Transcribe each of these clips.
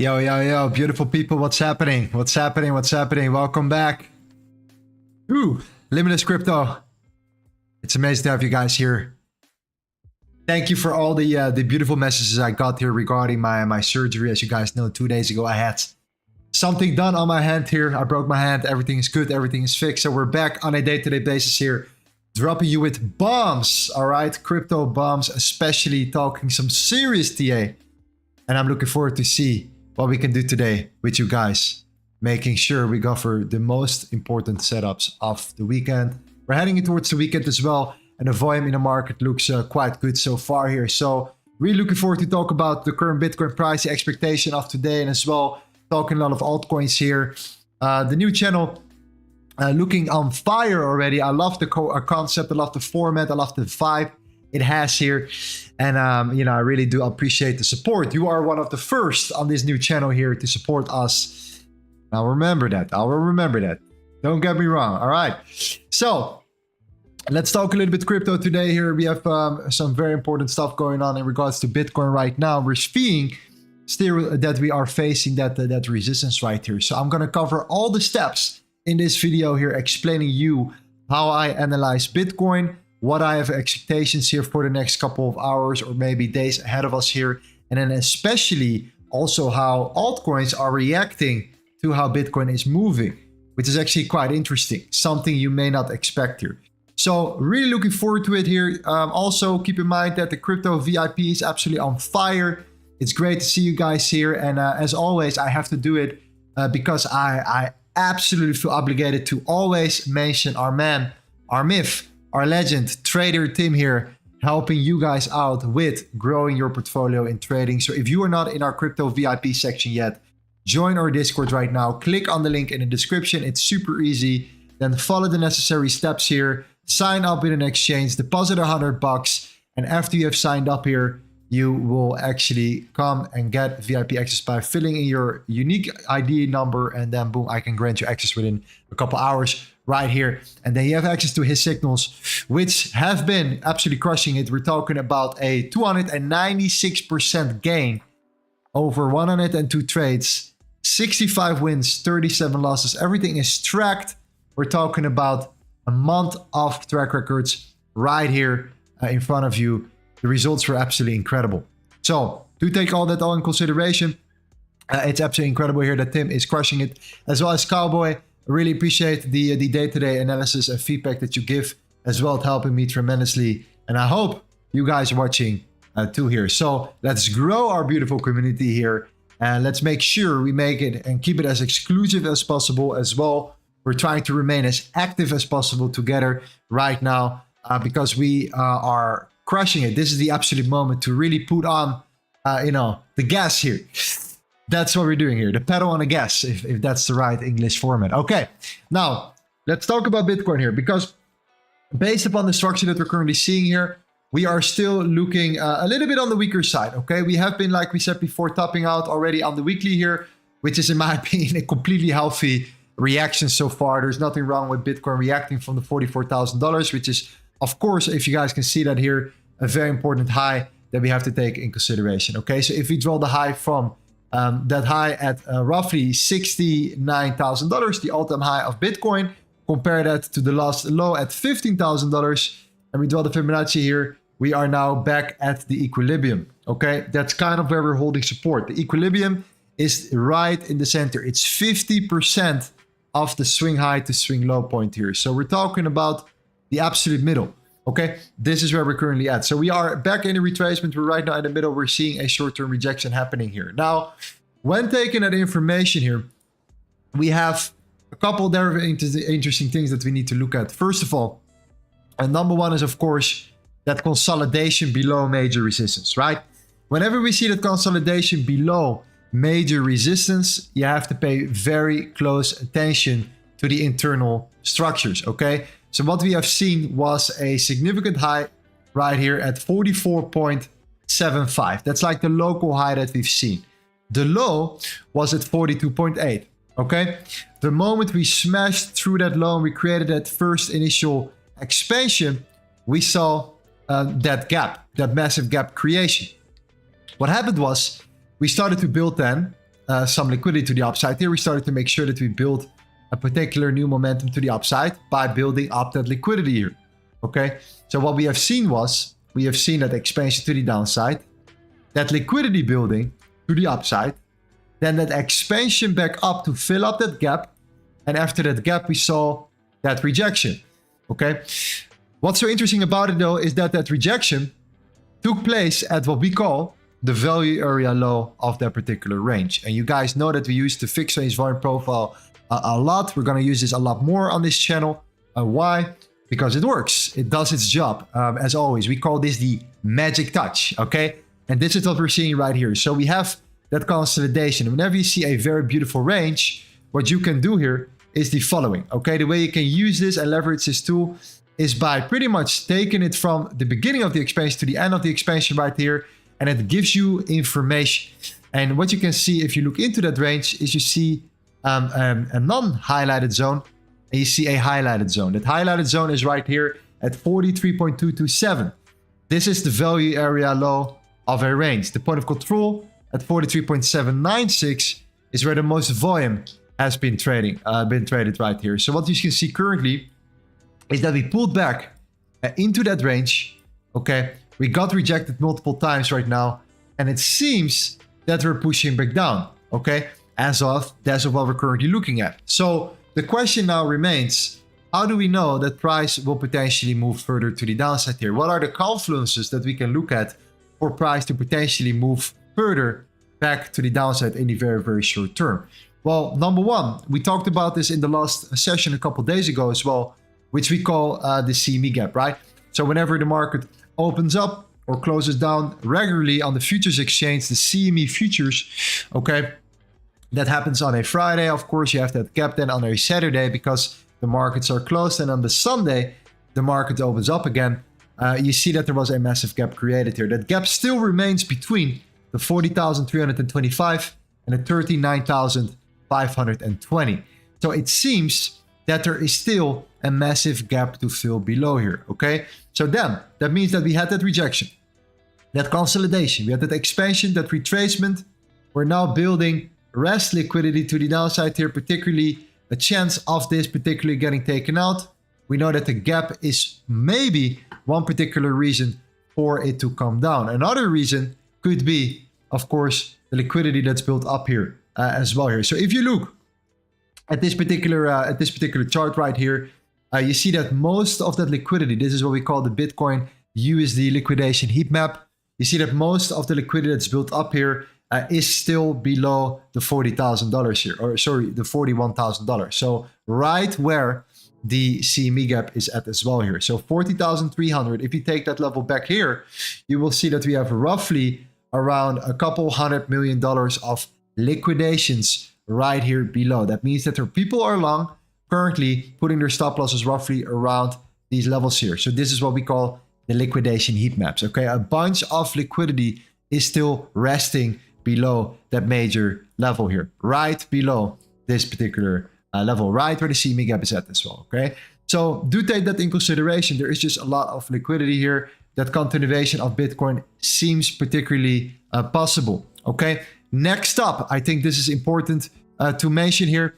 Yo, yo, yo, beautiful people, what's happening? What's happening? What's happening? Welcome back. Ooh, Limitless Crypto. It's amazing to have you guys here. Thank you for all the beautiful messages I got here regarding my surgery. As you guys know, 2 days ago I had something done on my hand here. I broke my hand. Everything is good. Everything is fixed. So we're back on a day-to-day basis here, dropping you with bombs. All right, crypto bombs, especially talking some serious TA. And I'm looking forward to see what we can do today with you guys, making sure we cover the most important setups of the weekend. We're heading towards the weekend as well, and the volume in the market looks quite good so far here. So really looking forward to talk about the current Bitcoin price, the expectation of today, and as well talking a lot of altcoins here. The new channel looking on fire already. I love the concept, I love the format, I love the vibe it has here, and you know, I really do appreciate the support. You are one of the first on this new channel here to support us. I'll remember that. I will remember that. Don't get me wrong. All right, so let's talk a little bit crypto today here. We have some very important stuff going on in regards to Bitcoin right now. We're seeing still that we are facing that resistance right here. So I'm going to cover all the steps in this video here, explaining you how I analyze Bitcoin, what I have expectations here for the next couple of hours or maybe days ahead of us here. And then especially also how altcoins are reacting to how Bitcoin is moving, which is actually quite interesting. Something you may not expect here. So really looking forward to it here. Also keep in mind that the crypto VIP is absolutely on fire. It's great to see you guys here. And as always, I have to do it because I absolutely feel obligated to always mention our man, our myth, our legend, trader Tim here, helping you guys out with growing your portfolio in trading. So if you are not in our crypto VIP section yet, join our Discord right now. Click on the link in the description. It's super easy. Then follow the necessary steps here. Sign up with an exchange, deposit $100, and after you have signed up here, you will actually come and get VIP access by filling in your unique ID number, and then boom, I can grant you access within a couple hours right here. And then you have access to his signals, which have been absolutely crushing it. We're talking about a 296% gain over 102 trades, 65 wins, 37 losses. Everything is tracked. We're talking about a month of track records right here in front of you. The results were absolutely incredible. So do take all that in consideration. It's absolutely incredible here that Tim is crushing it, as well as Cowboy. I really appreciate the day-to-day analysis and feedback that you give as well. It's helping me tremendously. And I hope you guys are watching too here. So let's grow our beautiful community here. And let's make sure we make it and keep it as exclusive as possible as well. We're trying to remain as active as possible together right now because we are crushing it. This is the absolute moment to really put on, you know, the gas here. That's what we're doing here. The pedal on the gas, if that's the right English format. Okay, now let's talk about Bitcoin here, because based upon the structure that we're currently seeing here, we are still looking a little bit on the weaker side. Okay, we have been, like we said before, topping out already on the weekly here, which is in my opinion a completely healthy reaction so far. There's nothing wrong with Bitcoin reacting from the $44,000, which is, of course, if you guys can see that here, a very important high that we have to take in consideration. Okay, so if we draw the high from that high at roughly $69,000, the all-time high of Bitcoin, compare that to the last low at $15,000, and we draw the Fibonacci here, we are now back at the equilibrium. Okay, that's kind of where we're holding support. The equilibrium is right in the center. It's 50% of the swing high to swing low point here. So we're talking about the absolute middle. Okay, this is where we're currently at. So we are back in the retracement. We're right now in the middle. We're seeing a short-term rejection happening here. Now, when taking that information here, we have a couple of very interesting things that we need to look at. First of all, and number one is, of course, that consolidation below major resistance, right? Whenever we see that consolidation below major resistance, you have to pay very close attention to the internal structures, okay? So what we have seen was a significant high right here at 44.75. That's like the local high that we've seen. The low was at 42.8, okay? The moment we smashed through that low and we created that first initial expansion, we saw that gap, that massive gap creation. What happened was we started to build then some liquidity to the upside here. We started to make sure that we build a particular new momentum to the upside by building up that liquidity here. Okay, so what we have seen was, we have seen that expansion to the downside, that liquidity building to the upside, then that expansion back up to fill up that gap. And after that gap, we saw that rejection. Okay, what's so interesting about it though is that that rejection took place at what we call the value area low of that particular range. And you guys know that we use the fixed range volume profile a lot. We're going to use this a lot more on this channel. Why? Because it works. It does its job. As always, we call this the magic touch. Okay, and this is what we're seeing right here. So we have that consolidation. Whenever you see a very beautiful range, what you can do here is the following. Okay, the way you can use this and leverage this tool is by pretty much taking it from the beginning of the expansion to the end of the expansion right here, and it gives you information. And what you can see if you look into that range is you see a non-highlighted zone, and you see a highlighted zone. That highlighted zone is right here at 43.227. This is the value area low of a range. The point of control at 43.796 is where the most volume has been traded right here. So what you can see currently is that we pulled back into that range. Okay, we got rejected multiple times right now, and it seems that we're pushing back down. Okay, as of what we're currently looking at. So the question now remains, how do we know that price will potentially move further to the downside here? What are the confluences that we can look at for price to potentially move further back to the downside in the very, very short term? Well, number one, we talked about this in the last session a couple days ago as well, which we call the CME gap, right? So whenever the market opens up or closes down regularly on the futures exchange, the CME futures, okay, that happens on a Friday. Of course, you have that gap then on a Saturday because the markets are closed, and on the Sunday, the market opens up again. You see that there was a massive gap created here. That gap still remains between the 40,325 and the 39,520. So it seems that there is still a massive gap to fill below here, okay? So then, that means that we had that rejection, that consolidation, we had that expansion, that retracement. We're now building rest liquidity to the downside here, particularly a chance of this particularly getting taken out. We know that the gap is maybe one particular reason for it to come down. Another reason could be, of course, the liquidity that's built up here as well here. So if you look at this particular chart right here, you see that most of that liquidity, this is what we call the Bitcoin USD liquidation heat map. You see that most of the liquidity that's built up here is still below the $40,000 here, or sorry, the $41,000. So right where the CME gap is at as well here. So 40,300, if you take that level back here, you will see that we have roughly around a couple $100 million of liquidations right here below. That means that there people are long, currently putting their stop losses roughly around these levels here. So this is what we call the liquidation heat maps. Okay, a bunch of liquidity is still resting below that major level here, right below this particular level, right where the CME gap is at as well. Okay, so do take that in consideration. There is just a lot of liquidity here. That continuation of Bitcoin seems particularly possible. Okay, next up, I think this is important to mention here.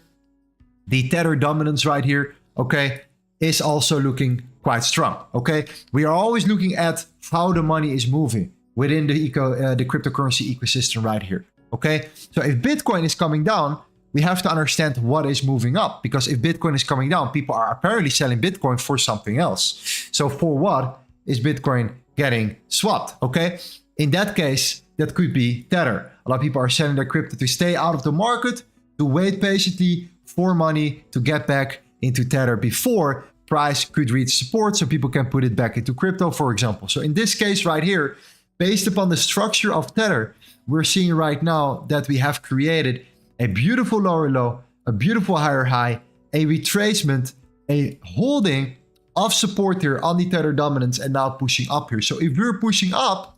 The Tether dominance right here, okay, is also looking quite strong. Okay, we are always looking at how the money is moving within the cryptocurrency ecosystem right here. Okay, so if Bitcoin is coming down, we have to understand what is moving up, because if Bitcoin is coming down, people are apparently selling Bitcoin for something else. So for what is Bitcoin getting swapped? Okay, in that case, that could be Tether. A lot of people are selling their crypto to stay out of the market, to wait patiently for money to get back into Tether before price could reach support, so people can put it back into crypto, for example. So in this case right here, based upon the structure of Tether, we're seeing right now that we have created a beautiful lower low, a beautiful higher high, a retracement, a holding of support here on the Tether dominance, and now pushing up here. So if we're pushing up,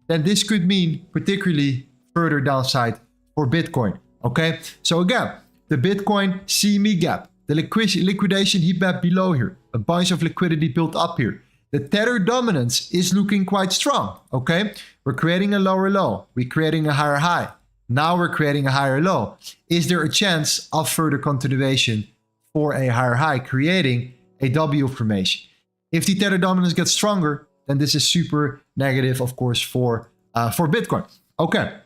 then this could mean particularly further downside for Bitcoin. Okay, so again, the Bitcoin CME gap, the liquidation heat map below here, a bunch of liquidity built up here. The Tether dominance is looking quite strong. Okay, we're creating a lower low, we're creating a higher high. Now we're creating a higher low. Is there a chance of further continuation for a higher high, creating a W formation? If the Tether dominance gets stronger, then this is super negative, of course, for Bitcoin. Okay,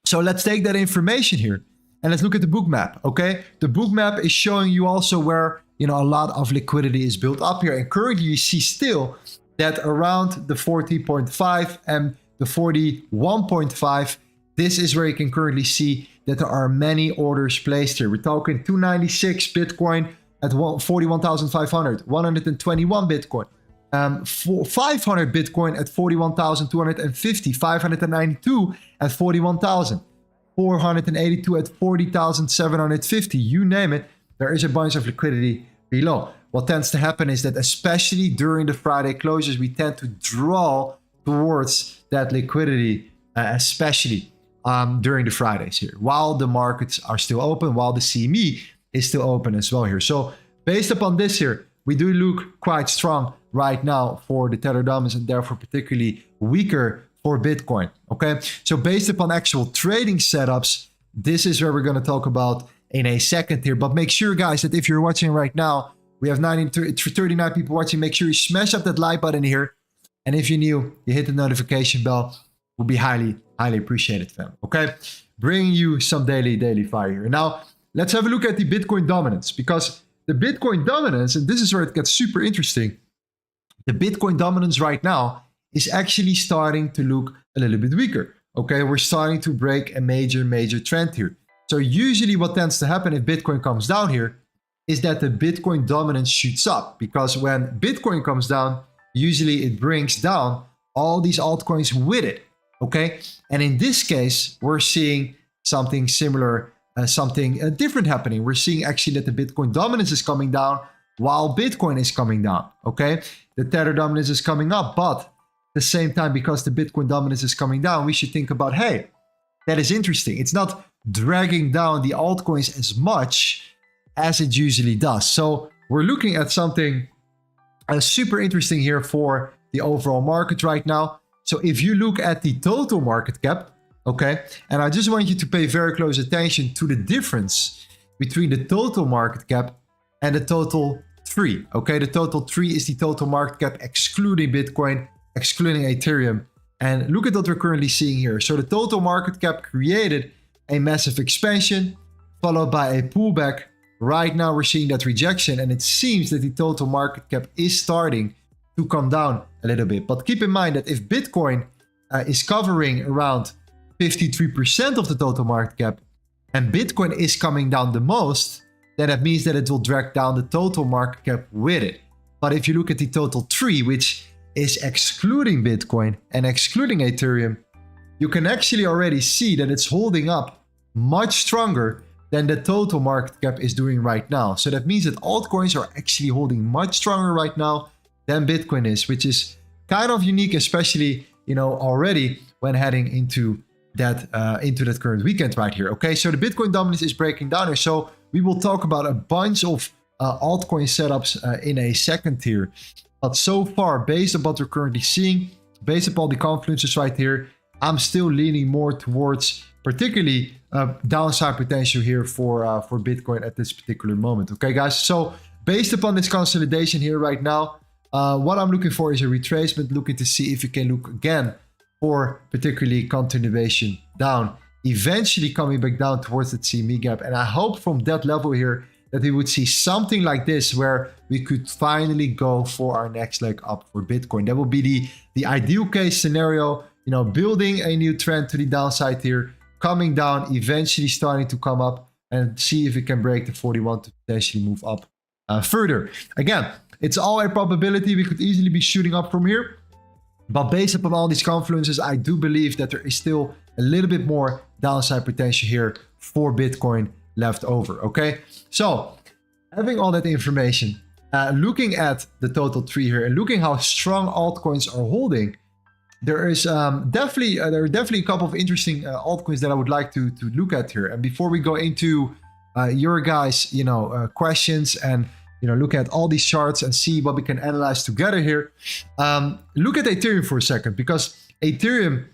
so let's take that information here and let's look at the book map. Okay, the book map is showing you also where a lot of liquidity is built up here, and currently you see still that around the 40.5 and the 41.5. This is where you can currently see that there are many orders placed here. We're talking 296 Bitcoin at 41,500, 121 Bitcoin, 500 Bitcoin at 41,250, 592 at 41,000, 482 at 40,750. You name it, there is a bunch of liquidity below. What tends to happen is that especially during the Friday closes, we tend to draw towards that liquidity, especially during the Fridays here, while the markets are still open, while the CME is still open as well here. So based upon this here, we do look quite strong right now for the Tether dominance, and therefore particularly weaker for Bitcoin. Okay, so based upon actual trading setups, this is where we're going to talk about in a second here. But make sure, guys, that if you're watching right now, we have 39 people watching. Make sure you smash up that like button here, and if you're new, you hit the notification bell. Will be highly appreciated, fam. Okay, bringing you some daily fire here. Now let's have a look at the Bitcoin dominance, because the Bitcoin dominance, and this is where it gets super interesting, the Bitcoin dominance right now is actually starting to look a little bit weaker. Okay, we're starting to break a major trend here. So usually what tends to happen if Bitcoin comes down here is that the Bitcoin dominance shoots up, because when Bitcoin comes down, usually it brings down all these altcoins with it. Okay, and in this case, we're seeing something similar, something different happening. We're seeing actually that the Bitcoin dominance is coming down while Bitcoin is coming down. Okay, the Tether dominance is coming up, but at the same time, because the Bitcoin dominance is coming down, we should think about, hey, that is interesting. It's not dragging down the altcoins as much as it usually does. So we're looking at something super interesting here for the overall market right now. So if you look at the total market cap, okay, and I just want you to pay very close attention to the difference between the total market cap and the total 3. Okay, the total 3 is the total market cap excluding Bitcoin, excluding Ethereum. And look at what we're currently seeing here. So the total market cap created a massive expansion followed by a pullback. Right now we're seeing that rejection, and it seems that the total market cap is starting to come down a little bit. But keep in mind that if Bitcoin is covering around 53% of the total market cap and Bitcoin is coming down the most, then that means that it will drag down the total market cap with it. But if you look at the total 3, which is excluding Bitcoin and excluding Ethereum, you can actually already see that it's holding up much stronger than the total market cap is doing right now. So that means that altcoins are actually holding much stronger right now than Bitcoin is, which is kind of unique, especially, already when heading into that current weekend right here. Okay, so the Bitcoin dominance is breaking down here. So we will talk about a bunch of altcoin setups in a second here. But so far, based on what we're currently seeing, based upon the confluences right here, I'm still leaning more towards particularly downside potential here for Bitcoin at this particular moment. Okay, guys. So based upon this consolidation here right now, what I'm looking for is a retracement, looking to see if you can look again for particularly continuation down, eventually coming back down towards the CME gap. And I hope from that level here that we would see something like this, where we could finally go for our next leg up for Bitcoin. That would be the ideal case scenario, building a new trend to the downside here, coming down, eventually starting to come up, and see if it can break the 41 to potentially move up further. Again, it's all a probability. We could easily be shooting up from here. But based upon all these confluences, I do believe that there is still a little bit more downside potential here for Bitcoin left over. Okay, so having all that information, looking at the total 3 here and looking how strong altcoins are holding, there are definitely a couple of interesting altcoins that I would like to look at here. And before we go into your guys, questions and look at all these charts and see what we can analyze together here, look at Ethereum for a second, because Ethereum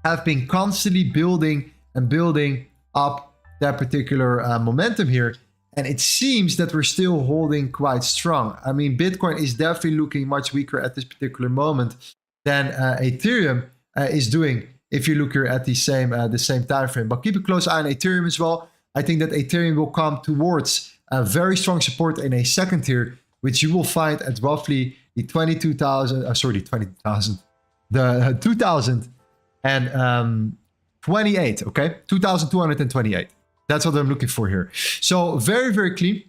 have been constantly building and building up that particular momentum here. And it seems that we're still holding quite strong. I mean, Bitcoin is definitely looking much weaker at this particular moment than Ethereum is doing if you look here at the same time frame. But keep a close eye on Ethereum as well. I think that Ethereum will come towards a very strong support in a second tier, which you will find at roughly the 2028, okay? 2228. That's what I'm looking for here. So very, very clean.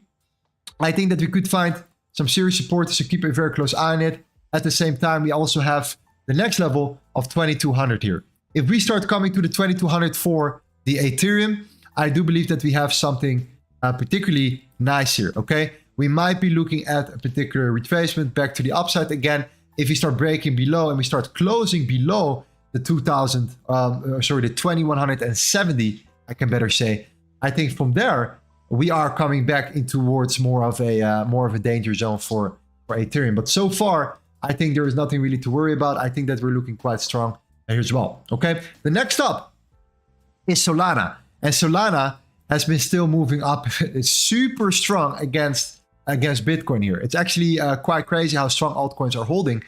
I think that we could find some serious support, so keep a very close eye on it. At the same time, we also have the next level of 2200 here. If we start coming to the 2200 for the Ethereum, I do believe that we have something particularly nice here, okay? We might be looking at a particular retracement back to the upside again. If we start breaking below and we start closing below the 2170, I can better say, I think from there we are coming back in towards more of a danger zone for Ethereum. But so far, I think there is nothing really to worry about. I think that we're looking quite strong here as well. Okay, the next up is Solana, and Solana has been still moving up. It's super strong against Bitcoin here. It's actually quite crazy how strong altcoins are holding.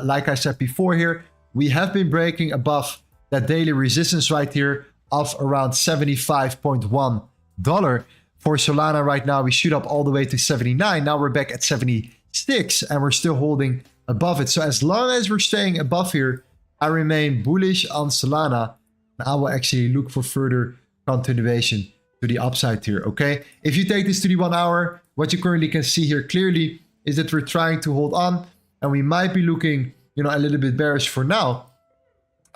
Like I said before here, we have been breaking above that daily resistance right here of around $75.1 for Solana right now. We shoot up all the way to 79. Now we're back at 76 and we're still holding above it. So as long as we're staying above here, I remain bullish on Solana. And I will actually look for further continuation to the upside here, okay? If you take this to the 1 hour, what you currently can see here clearly is that we're trying to hold on, and we might be looking, you know, a little bit bearish for now.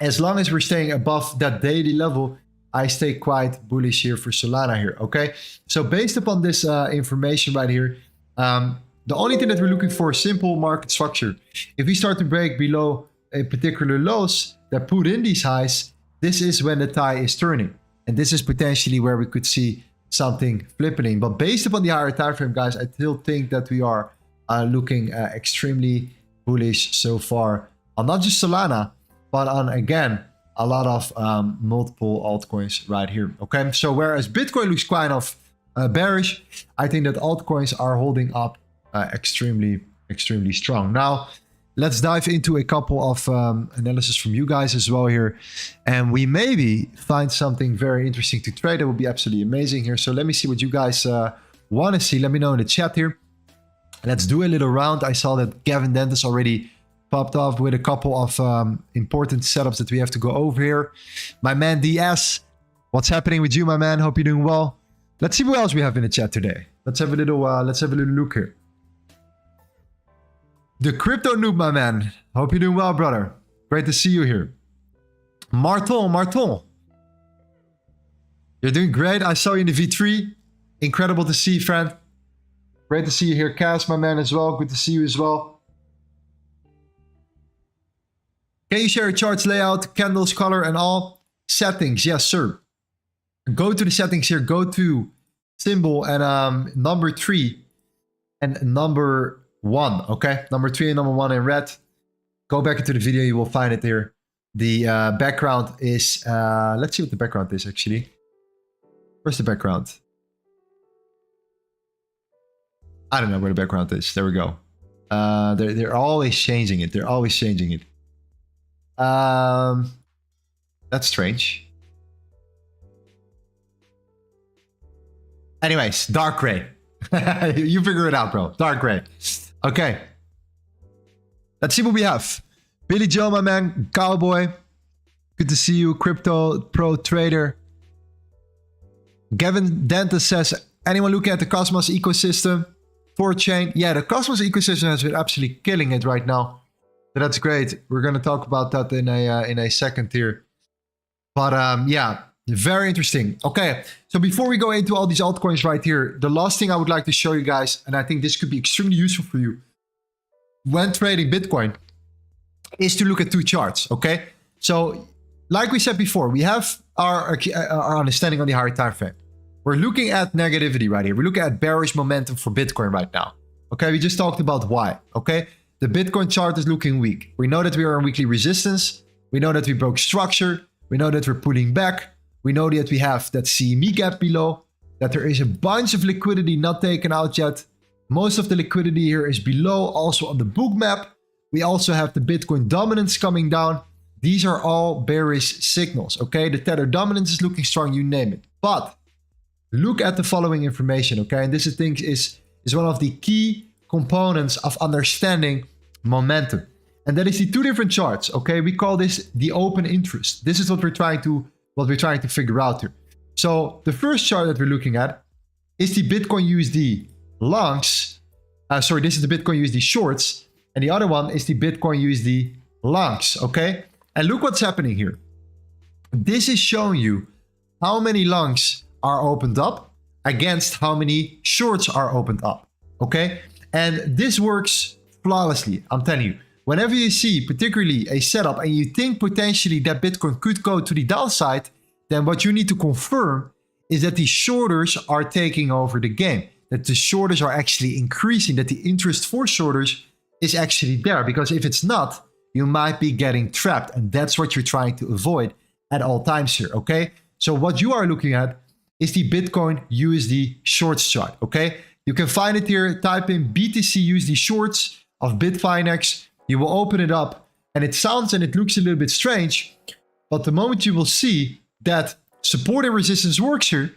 As long as we're staying above that daily level, I stay quite bullish here for Solana here, okay? So based upon this information right here, the only thing that we're looking for is simple market structure. If we start to break below a particular lows that put in these highs, this is when the tide is turning. And this is potentially where we could see something flipping. But based upon the higher time frame, guys, I still think that we are looking extremely bullish so far on not just Solana, but on, again, a lot of multiple altcoins right here. Okay, so whereas Bitcoin looks kind of bearish, I think that altcoins are holding up extremely strong. Now, let's dive into a couple of analysis from you guys as well here. And we maybe find something very interesting to trade. That would be absolutely amazing here. So let me see what you guys want to see. Let me know in the chat here. Let's do a little round. I saw that Gavin Dentis already popped off with a couple of important setups that we have to go over here. My man DS, what's happening with you, my man? Hope you're doing well. Let's see what else we have in the chat today. Let's have a little look here. The crypto noob, my man. Hope you're doing well, brother. Great to see you here. Marton. You're doing great. I saw you in the V3. Incredible to see you, friend. Great to see you here. Cass, my man, as well. Good to see you as well. Can you share a charts layout, candles, color, and all? Settings, yes, sir. Go to the settings here. Go to symbol and number 3 and number 1. Okay, number 3 and number 1 in red. Go back into the video. You will find it there. The background is. Let's see what the background is actually. Where's the background? I don't know where the background is. There we go. They're always changing it. They're always changing it. That's strange. Anyways, dark gray. You figure it out, bro. Dark gray. Okay. Let's see what we have. Billy Joe, my man. Cowboy. Good to see you. Crypto Pro Trader. Gavin Dentis says, anyone looking at the Cosmos ecosystem? 4chain. Yeah, the Cosmos ecosystem has been absolutely killing it right now. So that's great. We're going to talk about that in a second here. But yeah, very interesting. Okay, so before we go into all these altcoins right here, the last thing I would like to show you guys, and I think this could be extremely useful for you when trading Bitcoin, is to look at 2 charts, okay? So like we said before, we have our understanding on the higher time frame. We're looking at negativity right here. We're looking at bearish momentum for Bitcoin right now. Okay, we just talked about why, okay? The Bitcoin chart is looking weak. We know that we are on weekly resistance. We know that we broke structure. We know that we're pulling back. We know that we have that CME gap below, that there is a bunch of liquidity not taken out yet. Most of the liquidity here is below, also on the book map. We also have the Bitcoin dominance coming down. These are all bearish signals, okay? The Tether dominance is looking strong, you name it. But look at the following information, okay? And this, I think, is one of the key components of understanding momentum. And that is the two different charts, okay? We call this the open interest. This is what we're trying to figure out here. So the first chart that we're looking at is the Bitcoin USD longs. This is the Bitcoin USD shorts. And the other one is the Bitcoin USD longs, okay? And look what's happening here. This is showing you how many longs are opened up against how many shorts are opened up, okay? And this works flawlessly, I'm telling you. Whenever you see particularly a setup and you think potentially that Bitcoin could go to the downside, then what you need to confirm is that the shorters are taking over the game, that the shorters are actually increasing, that the interest for shorters is actually there. Because if it's not, you might be getting trapped, and that's what you're trying to avoid at all times here, okay? So what you are looking at is the Bitcoin USD shorts chart, okay? You can find it here, type in BTC USD shorts of Bitfinex. You will open it up, and it sounds and it looks a little bit strange, but the moment you will see that support and resistance works here,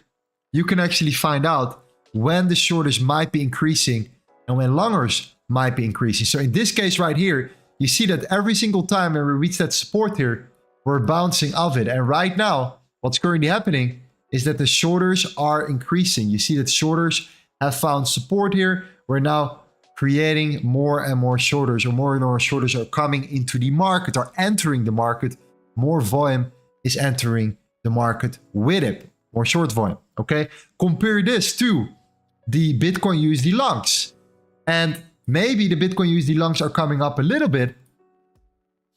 you can actually find out when the shorters might be increasing and when longers might be increasing. So in this case right here, you see that every single time when we reach that support here, we're bouncing off it. And right now, what's currently happening is that the shorters are increasing. You see that shorters have found support here. We're now creating more and more shorters, or more and more shorters are coming into the market, are entering the market. More volume is entering the market with it. More short volume, okay? Compare this to the Bitcoin USD longs. And maybe the Bitcoin USD longs are coming up a little bit,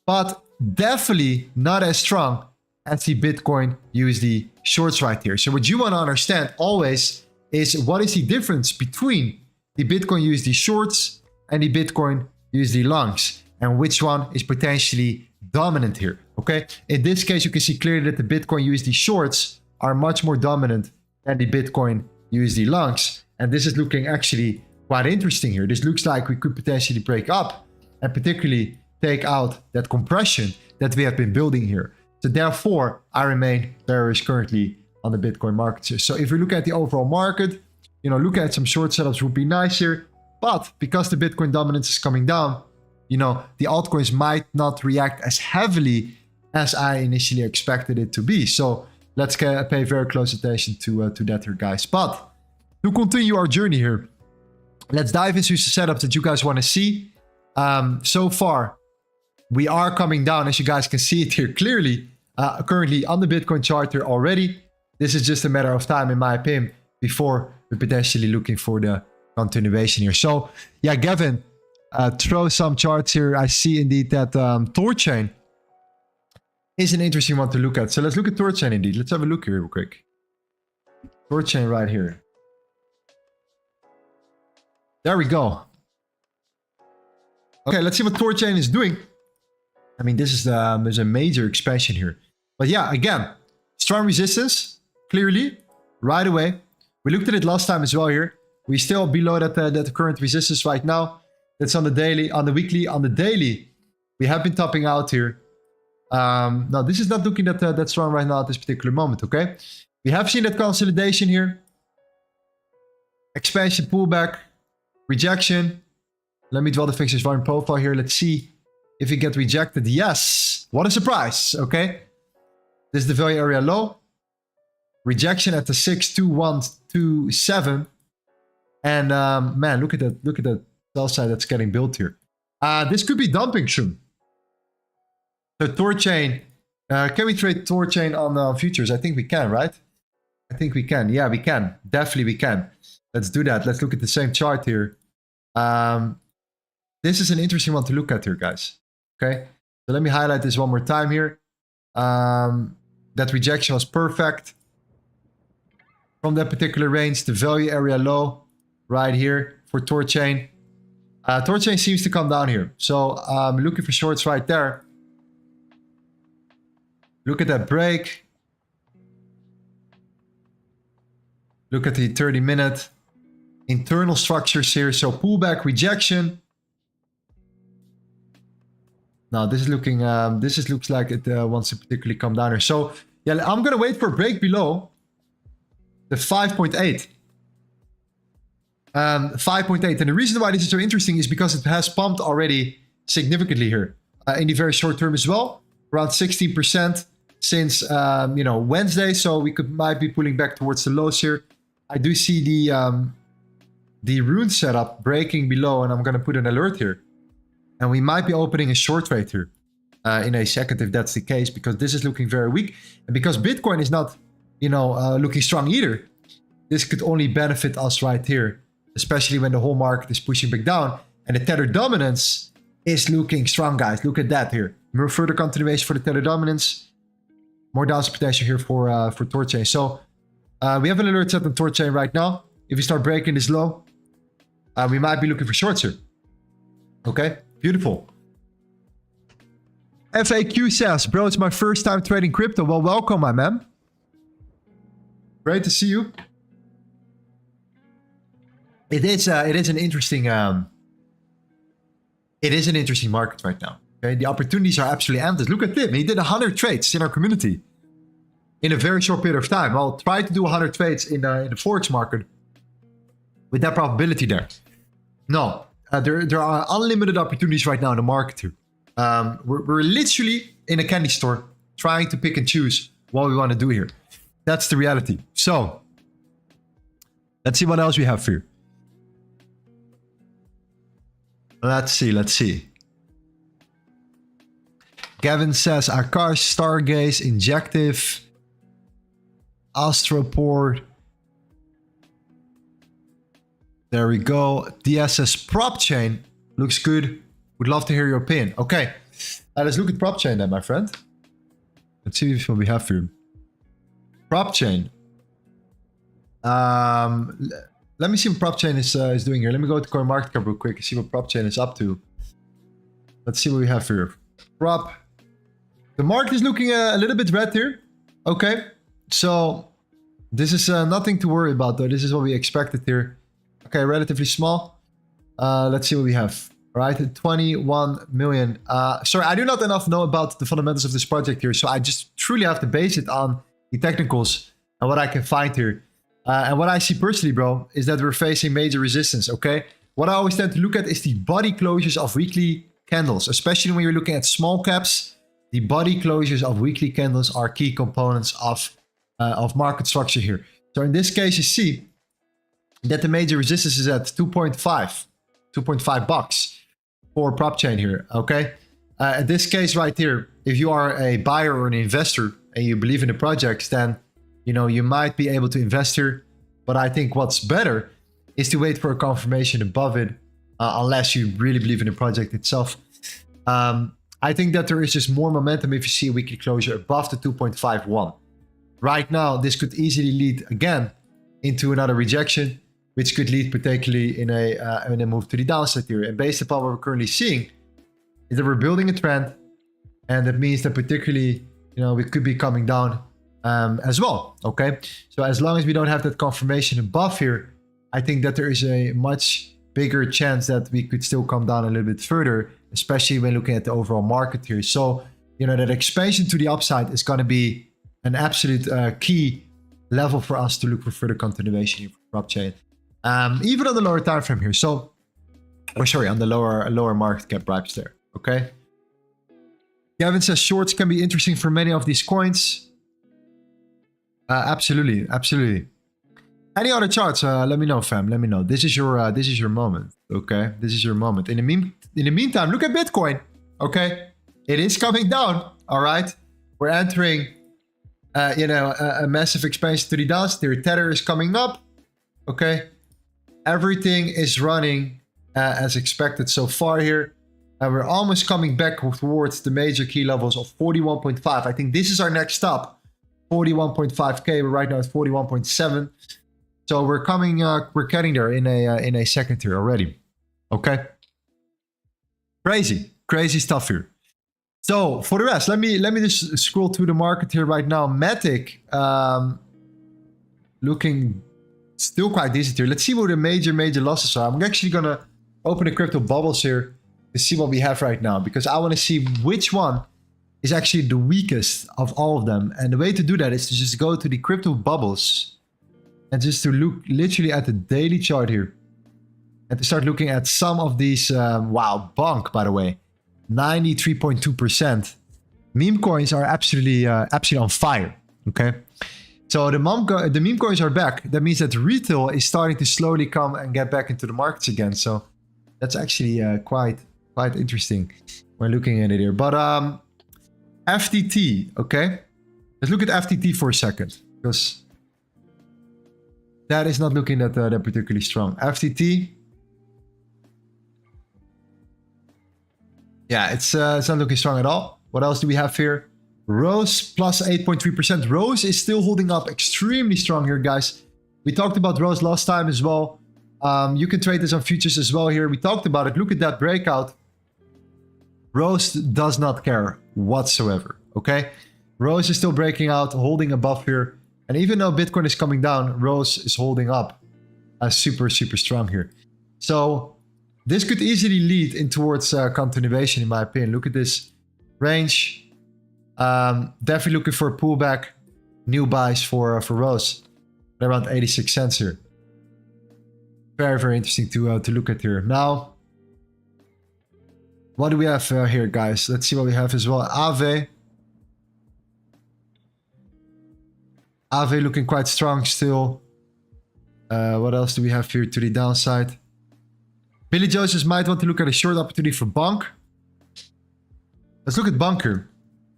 but definitely not as strong as the Bitcoin USD shorts right here. So what you want to understand always is what is the difference between the Bitcoin USD shorts and the Bitcoin USD longs, and which one is potentially dominant here, okay? In this case, you can see clearly that the Bitcoin USD shorts are much more dominant than the Bitcoin USD longs. And this is looking actually quite interesting here. This looks like we could potentially break up and particularly take out that compression that we have been building here. So therefore, I remain bearish currently on the Bitcoin market here. So if we look at the overall market, you know, look at some short setups would be nice here. But because the Bitcoin dominance is coming down, you know, the altcoins might not react as heavily as I initially expected it to be. So let's pay very close attention to that here, guys. But to continue our journey here, let's dive into the setup that you guys want to see. So far, we are coming down, as you guys can see it here clearly, currently on the Bitcoin chart here already. This is just a matter of time, in my opinion, before we're potentially looking for the continuation here. So yeah, Gavin, throw some charts here. I see indeed that Thorchain is an interesting one to look at. So let's look at Thorchain indeed. Let's have a look here real quick. Thorchain right here. There we go. Okay, let's see what Thorchain is doing. I mean, this is there's a major expansion here. But yeah, again, strong resistance, clearly, right away. We looked at it last time as well here. We're still below that current resistance right now. That's on the daily, on the weekly, on the daily. We have been topping out here. Now, this is not looking that strong right now at this particular moment, okay? We have seen that consolidation here. Expansion, pullback, rejection. Let me draw the fixtures volume profile here. Let's see if we get rejected. Yes. What a surprise, okay? This is the value area low. Rejection at the 62127. And man, look at that sell side that's getting built here. This could be dumping soon. So Thorchain, can we trade Thorchain on futures? I think we can, right? I think we can. Yeah, we can. Definitely we can. Let's do that. Let's look at the same chart here. This is an interesting one to look at here, guys. Okay, so let me highlight this one more time here. That rejection was perfect. From that particular range, the value area low right here for Thorchain. Thorchain seems to come down here. So I'm looking for shorts right there. Look at that break. Look at the 30-minute internal structures here. So pullback, rejection. Now this is looking, looks like it wants to particularly come down here. So yeah, I'm gonna wait for a break below the 5.8. 5.8. And the reason why this is so interesting is because it has pumped already significantly here in the very short term as well, around 16% since Wednesday. So we might be pulling back towards the lows here. I do see the rune setup breaking below, and I'm gonna put an alert here. And we might be opening a short trade here in a second if that's the case, because this is looking very weak. And because Bitcoin is not, looking strong either, this could only benefit us right here, especially when the whole market is pushing back down. And the tether dominance is looking strong, guys. Look at that here. More further continuation for the tether dominance. More downside potential here for Torchain. So we have an alert set on Torchain right now. If we start breaking this low, we might be looking for shorts here. Okay, beautiful. FAQ says, bro, it's my first time trading crypto. Well, welcome, my man. Great to see you. It is an interesting market right now. Okay, the opportunities are absolutely endless. Look at Tim. He did 100 trades in our community in a very short period of time. I'll try to do 100 trades in the forex market with that probability there. No, there are unlimited opportunities right now in the market here. We're literally in a candy store trying to pick and choose what we want to do here. That's the reality. So let's see what else we have here. Let's see. Gavin says Akash, Stargaze, Injective, Astroport. There we go. DSS prop chain looks good. Would love to hear your opinion. Okay, let's look at prop chain then, my friend. Let's see what we have here. Prop chain. Let me see what prop chain is doing here. Let me go to CoinMarketCap real quick and see what prop chain is up to. Let's see what we have here. Prop. The market is looking a little bit red here. Okay, so this is nothing to worry about though. This is what we expected here. Okay, relatively small. Let's see what we have. All right, 21 million. Sorry, I do not enough know about the fundamentals of this project here, so I just truly have to base it on the technicals and what I can find here. And what I see personally, bro, is that we're facing major resistance, okay? What I always tend to look at is the body closures of weekly candles, especially when you're looking at small caps. The body closures of weekly candles are key components of market structure here. So in this case, you see that the major resistance is at 2.5 bucks for prop chain here, okay? In this case right here, if you are a buyer or an investor and you believe in the projects, then you might be able to invest here. But I think what's better is to wait for a confirmation above it, unless you really believe in the project itself. I think that there is just more momentum if you see a weekly closure above the 2.51. Right now, this could easily lead again into another rejection, which could lead particularly in a move to the downside here. And based upon what we're currently seeing, is that we're building a trend, and that means that particularly, we could be coming down as well. Okay, so as long as we don't have that confirmation above here, I think that there is a much bigger chance that we could still come down a little bit further, especially when looking at the overall market here. So that expansion to the upside is going to be an absolute key level for us to look for further continuation here for prop chain, even on the lower time frame here. So, on the lower market cap price there. Okay. Gavin says shorts can be interesting for many of these coins. Absolutely. Any other charts? Let me know, fam. Let me know. This is your moment. Okay, this is your moment. In the meantime, look at Bitcoin. Okay, it is coming down. All right, we're entering, a massive expansion to the downside. Tether is coming up. Okay, everything is running as expected so far here, and we're almost coming back towards the major key levels of 41.5. I think this is our next stop. 41.5k. We're right now at 41.7. So we're coming, we're getting there in a second here already. Okay. Crazy stuff here. So for the rest, let me just scroll through the market here right now. Matic, looking still quite decent here. Let's see what the major losses are. I'm actually gonna open the crypto bubbles here to see what we have right now, because I want to see which one is actually the weakest of all of them. And the way to do that is to just go to the crypto bubbles and just to look literally at the daily chart here. And to start looking at some of these, wow, bonk, by the way, 93.2%. Meme coins are absolutely on fire, okay? So the meme coins are back. That means that retail is starting to slowly come and get back into the markets again. So that's actually quite interesting when looking at it here. But FTT, okay? Let's look at FTT for a second, because that is not looking that particularly strong. FTT. Yeah, it's not looking strong at all. What else do we have here? Rose plus 8.3%. Rose is still holding up extremely strong here, guys. We talked about Rose last time as well. You can trade this on futures as well here. We talked about it. Look at that breakout. Rose does not care whatsoever, okay? Rose is still breaking out, holding above here. And even though Bitcoin is coming down, Rose is holding up super strong here. So this could easily lead in towards continuation, in my opinion. Look at this range. Definitely looking for a pullback. New buys for Rose at around 86 cents here. Very interesting to look at here. Now, what do we have here, guys? Let's see what we have as well. Aave. Aave looking quite strong still. What else do we have here to the downside? Billy Joseph might want to look at a short opportunity for Bonk. Let's look at Bunker.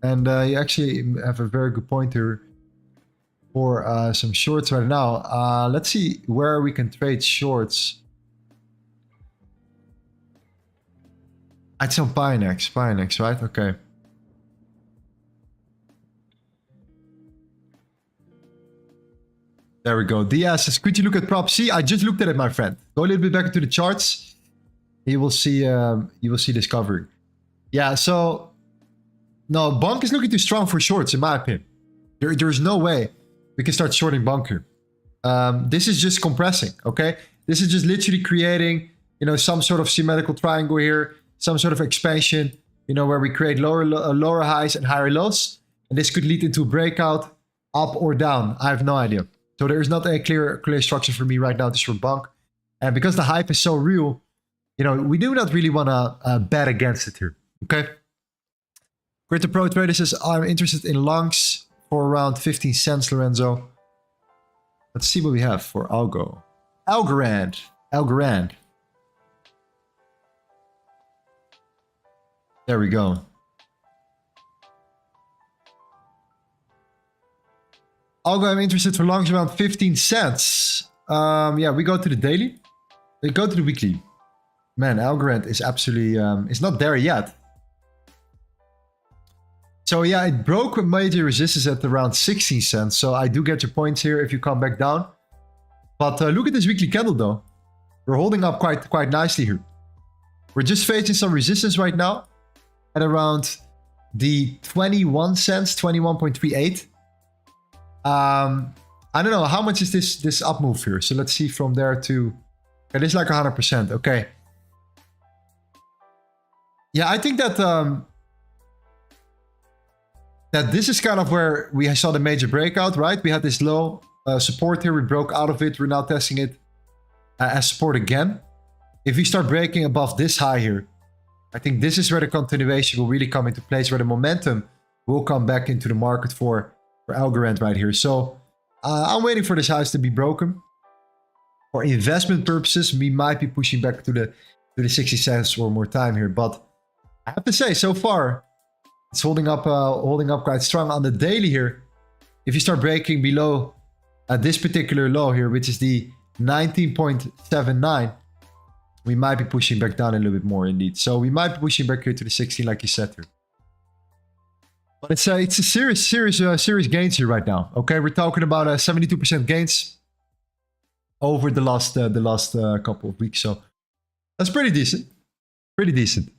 And you actually have a very good point here for some shorts right now. Let's see where we can trade shorts. It's on Pionex, right? Okay. There we go. Diaz says, could you look at prop C? I just looked at it, my friend. Go a little bit back into the charts. You will see this covering. Yeah, so no, Bonk is looking too strong for shorts, in my opinion. There's no way we can start shorting Bunker. This is just compressing, okay? This is just literally creating, some sort of symmetrical triangle here, some sort of expansion, where we create lower highs and higher lows. And this could lead into a breakout up or down. I have no idea. So there is not a clear structure for me right now to short Bonk. And because the hype is so real, we do not really want to bet against it here, okay? Crypto Pro Trader says, I'm interested in longs for around 15 cents, Lorenzo. Let's see what we have for Algo. Algorand. There we go. Algo, I'm interested for longs around 15 cents. Yeah, we go to the daily. We go to the weekly. Man, Algorand is absolutely, it's not there yet. So yeah, it broke major resistance at around 16 cents. So I do get your points here if you come back down. But look at this weekly candle though. We're holding up quite nicely here. We're just facing some resistance right now at around the 21 cents, 21.38. I don't know, how much is this up move here? So let's see from there to... It is like 100%, okay. Yeah, I think that... that this is kind of where we saw the major breakout, right? We had this low support here. We broke out of it. We're now testing it as support again. If we start breaking above this high here, I think this is where the continuation will really come into place, where the momentum will come back into the market for Algorand right here. So I'm waiting for this highs to be broken. For investment purposes, we might be pushing back to the 60 cents for more time here. But I have to say, so far, it's holding up quite strong on the daily here. If you start breaking below this particular low here, which is the 19.79, we might be pushing back down a little bit more indeed. So we might be pushing back here to the 16, like you said here. But it's a serious gains here right now. Okay, we're talking about 72% gains over the last couple of weeks. So that's pretty decent. Pretty decent.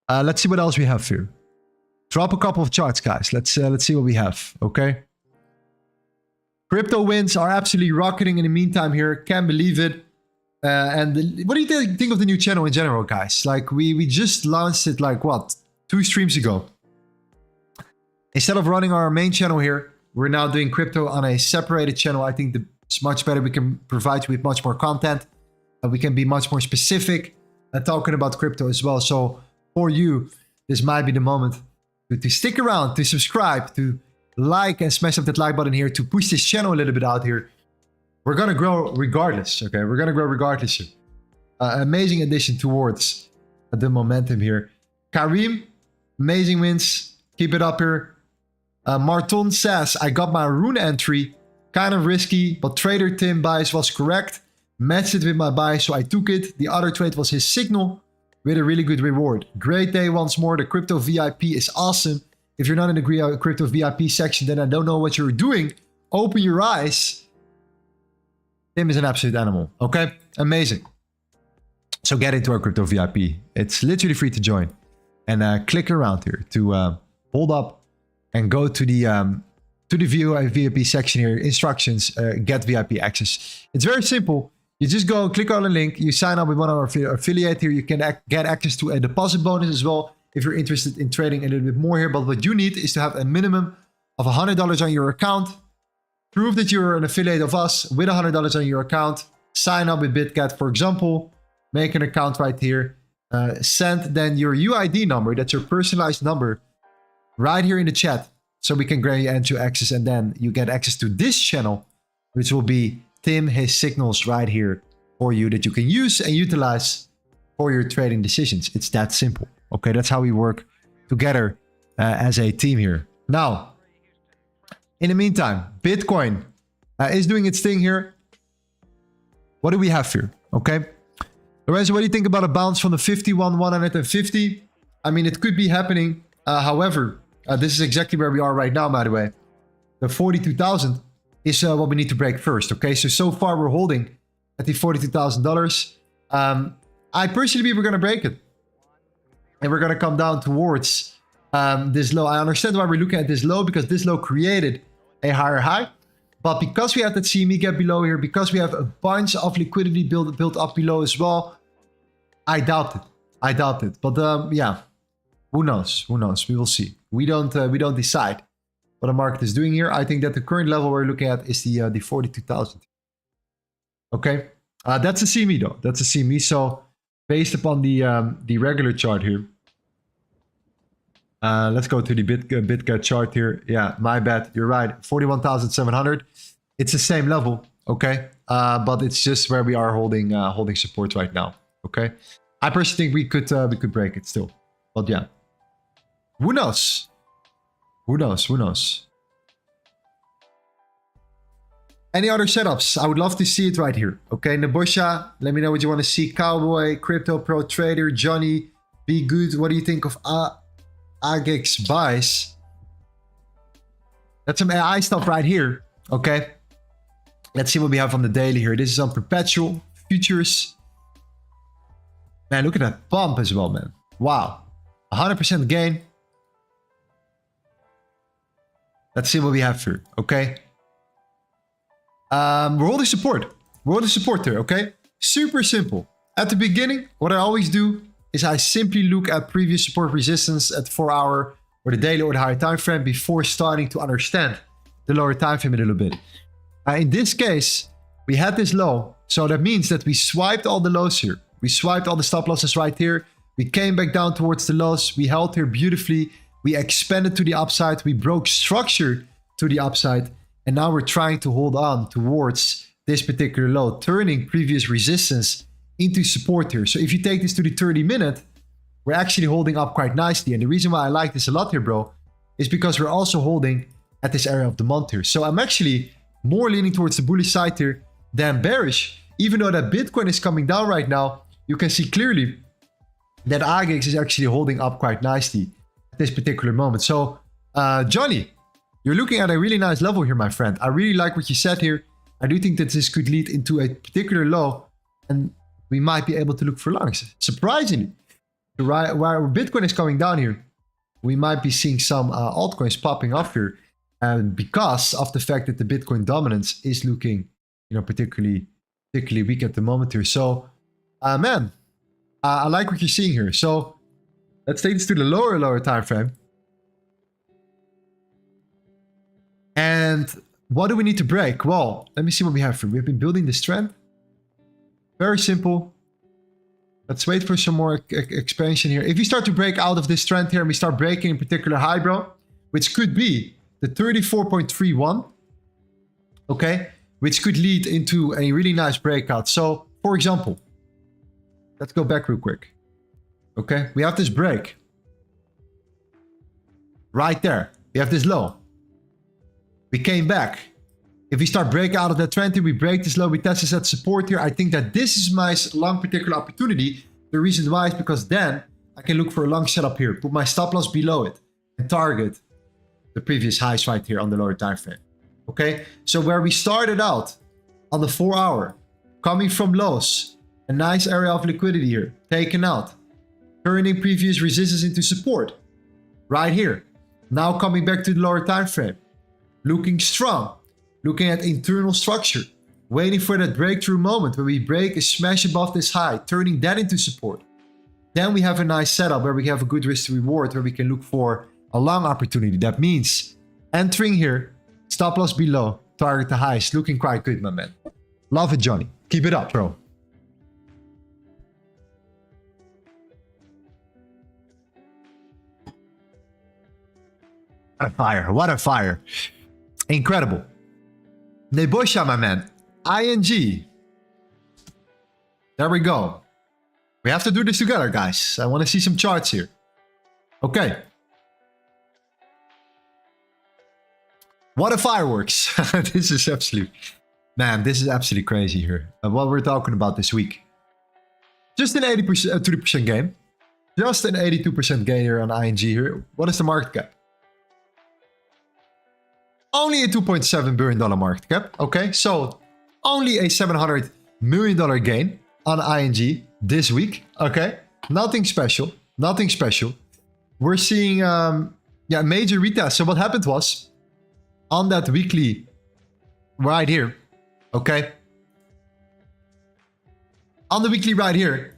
Let's see what else we have here. Drop a couple of charts, guys. Let's see what we have. Okay. Crypto wins are absolutely rocketing in the meantime here. Can't believe it. What do you think of the new channel in general, guys? Like we just launched it like what, 2 streams ago. Instead of running our main channel here, we're now doing crypto on a separated channel. I think it's much better. We can provide you with much more content. We can be much more specific talking about crypto as well. So for you, this might be the moment to stick around, to subscribe, to like and smash up that like button here, to push this channel a little bit out here. We're going to grow regardless, okay? We're going to grow regardless here. Amazing addition towards the momentum here. Kareem, amazing wins. Keep it up here. Marton says, I got my rune entry. Kind of risky, but trader Tim bias was correct. Matched it with my buy, so I took it. The other trade was his signal with a really good reward. Great day once more. The crypto VIP is awesome. If you're not in the crypto VIP section, then I don't know what you're doing. Open your eyes. Tim is an absolute animal. Okay, amazing. So get into our crypto VIP. It's literally free to join. And click around here to hold up and go to the VIP section here. Instructions, get VIP access. It's very simple. You just go click on the link. You sign up with one of our affiliate here. You can get access to a deposit bonus as well if you're interested in trading a little bit more here. But what you need is to have a minimum of $100 on your account. Prove that you're an affiliate of us with $100 on your account. Sign up with Bitget, for example. Make an account right here. Send then your UID number, that's your personalized number, right here in the chat. So we can grant you access, and then you get access to this channel, which will be Tim, his signals right here for you that you can use and utilize for your trading decisions. It's that simple. Okay, that's how we work together as a team here. Now, in the meantime, Bitcoin is doing its thing here. What do we have here? Okay. Lorenzo, what do you think about a bounce from the 51,150? I mean, it could be happening. However, this is exactly where we are right now, by the way. The 42,000 is what we need to break first. Okay, so far we're holding at the $42,000. I personally believe we're going to break it. And we're going to come down towards this low. I understand why we're looking at this low, because this low created a higher high. But because we have that CME gap below here, because we have a bunch of liquidity built up below as well, I doubt it. I doubt it. But yeah, who knows? Who knows? We will see. We don't decide what the market is doing here. I think that the current level we're looking at is the 42,000. Okay, that's a CME though. That's a CME. So based upon the regular chart here, let's go to the Bitget chart here. Yeah, my bad. You're right. 41,700. It's the same level. Okay, but it's just where we are holding support right now. Okay, I personally think we could break it still. But yeah, who knows? Who knows? Who knows? Any other setups? I would love to see it right here. Okay, Nabosha, let me know what you want to see. Cowboy, Crypto Pro Trader, Johnny, be good. What do you think of AGX buys? That's some AI stuff right here. Okay, let's see what we have on the daily here. This is on perpetual futures. Man, look at that pump as well, man. Wow, 100% gain. Let's see what we have here. Okay, we're holding support. We're holding support there. Okay, super simple. At the beginning, what I always do is I simply look at previous support resistance at the 4-hour or the daily or the higher time frame before starting to understand the lower time frame a little bit. In this case, we had this low, so that means that we swiped all the lows here. We swiped all the stop losses right here. We came back down towards the lows. We held here beautifully. We expanded to the upside. We broke structure to the upside. And now we're trying to hold on towards this particular low, turning previous resistance into support here. So if you take this to the 30-minute, we're actually holding up quite nicely. And the reason why I like this a lot here, bro, is because we're also holding at this area of the month here. So I'm actually more leaning towards the bullish side here than bearish. Even though that Bitcoin is coming down right now, you can see clearly that AGX is actually holding up quite nicely at this particular moment. So, Johnny, you're looking at a really nice level here, my friend. I really like what you said here. I do think that this could lead into a particular low, and we might be able to look for longs. Surprisingly, while Bitcoin is coming down here, we might be seeing some altcoins popping up here And because of the fact that the Bitcoin dominance is looking, particularly weak at the moment here. So, man, I like what you're seeing here. So let's take this to the lower time frame. And what do we need to break? Well, let me see what we have here. We've been building this trend. Very simple. Let's wait for some more expansion here. If you start to break out of this trend here and we start breaking in particular high, bro, which could be the 34.31, okay, which could lead into a really nice breakout. So, for example, let's go back real quick. Okay, we have this break. Right there. We have this low. We came back. If we start breaking out of that trend here, we break this low, we test this at support here. I think that this is my long particular opportunity. The reason why is because then I can look for a long setup here, put my stop loss below it, and target the previous highs right here on the lower time frame. Okay, so where we started out on the 4 hour, coming from lows, a nice area of liquidity here, taken out, turning previous resistance into support, right here. Now coming back to the lower time frame, looking strong, looking at internal structure, waiting for that breakthrough moment where we break a smash above this high, turning that into support. Then we have a nice setup where we have a good risk to reward, where we can look for a long opportunity. That means entering here, stop loss below, target the highs. Looking quite good, my man. Love it, Johnny. Keep it up, bro. What a fire. What a fire. Incredible. Nebosha, my man. ING. There we go. We have to do this together, guys. I want to see some charts here. Okay. What a fireworks. This is absolutely... Man, this is absolutely crazy here. What we're talking about this week. Just an 80%, 30% gain. Just an 82% gain here on ING here. What is the market cap? Only a $2.7 billion market cap. Okay, so only a $700 million gain on ING this week. Okay, nothing special. Nothing special. We're seeing major retest. So what happened was on that weekly right here. Okay, on the weekly right here,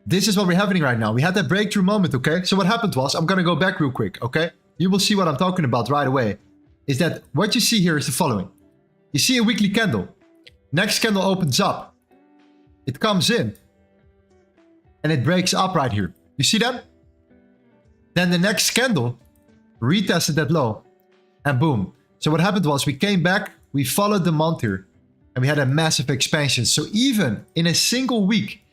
this is what we're happening right now. We had that breakthrough moment. Okay, so what happened was, I'm gonna go back real quick. Okay, you will see what I'm talking about right away. Is that what you see here is the following. You see a weekly candle. Next candle opens up. It comes in. And it breaks up right here. You see that? Then the next candle retested that low. And boom. So what happened was we came back. We followed the month here. And we had a massive expansion. So even in a single week,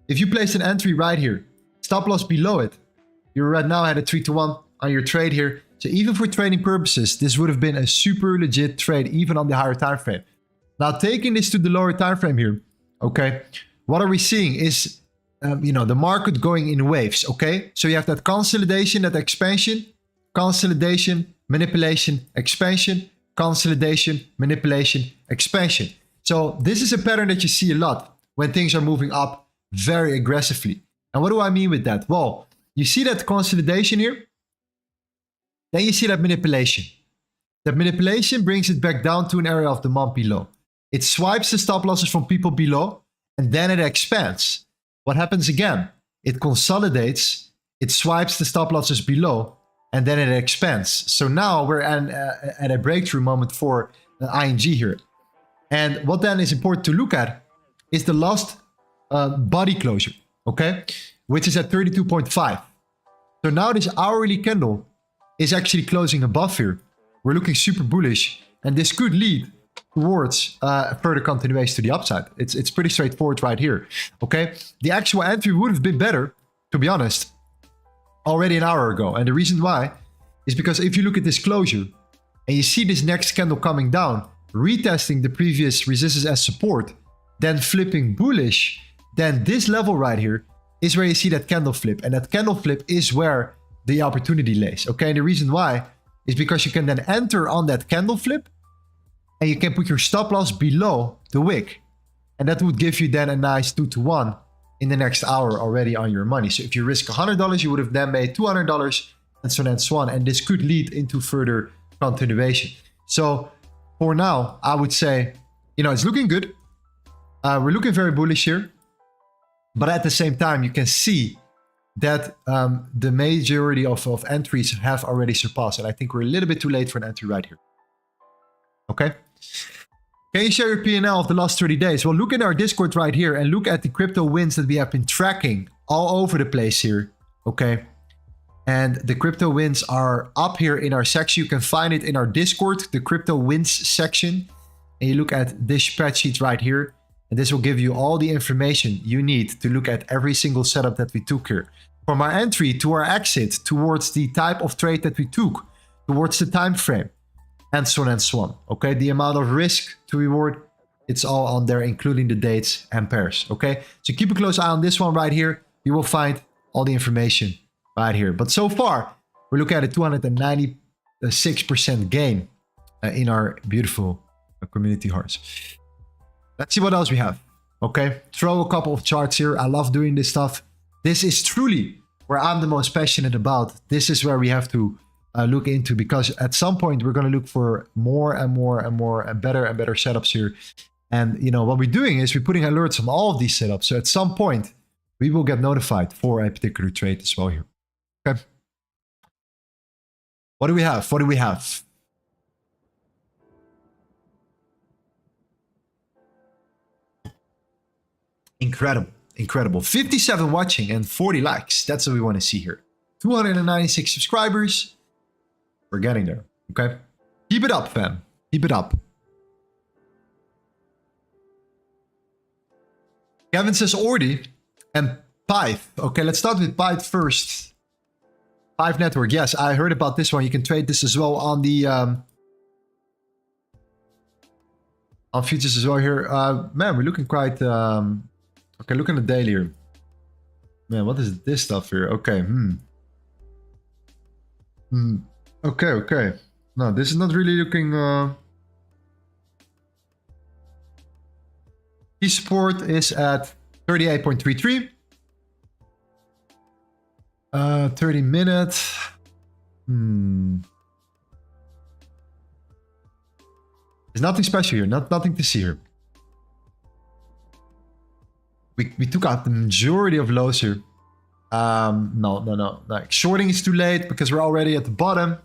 if you placed an entry right here, stop loss below it, you're right now at a 3-to-1 on your trade here. So even for trading purposes, this would have been a super legit trade, even on the higher time frame. Now taking this to the lower time frame here, okay, what are we seeing is, the market going in waves, okay? So you have that consolidation, that expansion, consolidation, manipulation, expansion, consolidation, manipulation, expansion. So this is a pattern that you see a lot when things are moving up very aggressively. And what do I mean with that? Well, you see that consolidation here. Then you see that manipulation. That manipulation brings it back down to an area of demand below. It swipes the stop losses from people below, and then it expands. What happens again? It consolidates, it swipes the stop losses below, and then it expands. So now we're at a breakthrough moment for ING here. And what then is important to look at is the last body closure, okay? Which is at 32.5. So now this hourly candle is actually closing above here. We're looking super bullish, and this could lead towards further continuation to the upside. It's pretty straightforward right here. Okay, the actual entry would have been better, to be honest, already an hour ago. And the reason why is because if you look at this closure and you see this next candle coming down, retesting the previous resistance as support, then flipping bullish, then this level right here is where you see that candle flip, and that candle flip is where the opportunity lays. Okay, and the reason why is because you can then enter on that candle flip and you can put your stop loss below the wick, and that would give you then a nice 2-to-1 in the next hour already on your money. So if you risk $100, you would have then made $200, and so on and so on. And this could lead into further continuation. So for now, I would say, it's looking good. We're looking very bullish here. But at the same time, you can see that the majority of entries have already surpassed. And I think we're a little bit too late for an entry right here. Okay. Can you share your P&L of the last 30 days? Well, look at our Discord right here and look at the crypto wins that we have been tracking all over the place here. Okay. And the crypto wins are up here in our section. You can find it in our Discord, the crypto wins section. And you look at this spreadsheet right here. And this will give you all the information you need to look at every single setup that we took here. From our entry to our exit, towards the type of trade that we took, towards the time frame, and so on and so on. Okay, the amount of risk to reward, it's all on there, including the dates and pairs. Okay, so keep a close eye on this one right here. You will find all the information right here. But so far, we're looking at a 296% gain in our beautiful community hearts. Let's see what else we have. Okay, throw a couple of charts here. I love doing this stuff. This is truly where I'm the most passionate about. This is where we have to look into, because at some point we're going to look for more and more and more and better setups here. And what we're doing is we're putting alerts on all of these setups. So at some point we will get notified for a particular trade as well here. Okay. What do we have? What do we have? Incredible, incredible. 57 watching and 40 likes. That's what we want to see here. 296 subscribers. We're getting there. Okay. Keep it up, fam. Keep it up. Kevin says Ordi and Pive. Okay, let's start with Pive first. Pive Network. Yes, I heard about this one. You can trade this as well on the on futures as well here. Man, we're looking quite okay, look at the daily here. Man, what is this stuff here? Okay. Okay, okay. No, this is not really looking key support is at 38.33. 30 minutes. There's nothing special here, nothing to see here. We took out the majority of lows here. No. Like, shorting is too late because we're already at the bottom.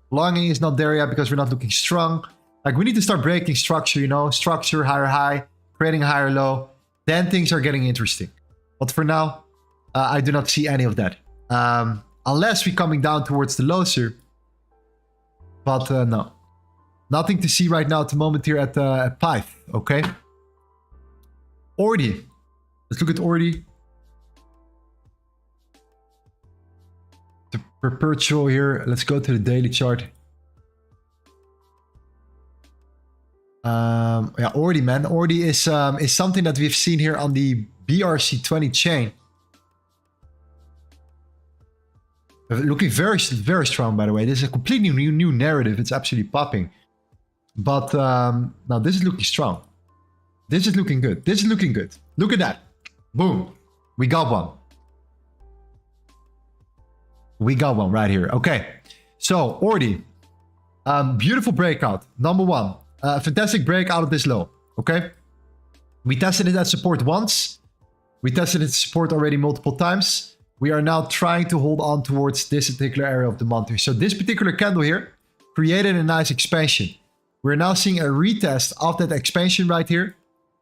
Longing is not there yet because we're not looking strong. Like, we need to start breaking structure, structure, higher high, creating a higher low. Then things are getting interesting. But for now, I do not see any of that. Unless we're coming down towards the lows here. But no. Nothing to see right now at the moment here at Pive. Okay. Ordi. Let's look at Ordi. The perpetual here. Let's go to the daily chart. Yeah, Ordi, man. Ordi is something that we've seen here on the BRC20 chain. Looking very, very strong, by the way. This is a completely new narrative. It's absolutely popping. But now this is looking strong. This is looking good. This is looking good. Look at that. Boom. We got one. We got one right here. Okay. So, Ordi. Beautiful breakout. Number one. Fantastic break out of this low. Okay. We tested it at support once. We tested it at support already multiple times. We are now trying to hold on towards this particular area of the month here. So this particular candle here created a nice expansion. We're now seeing a retest of that expansion right here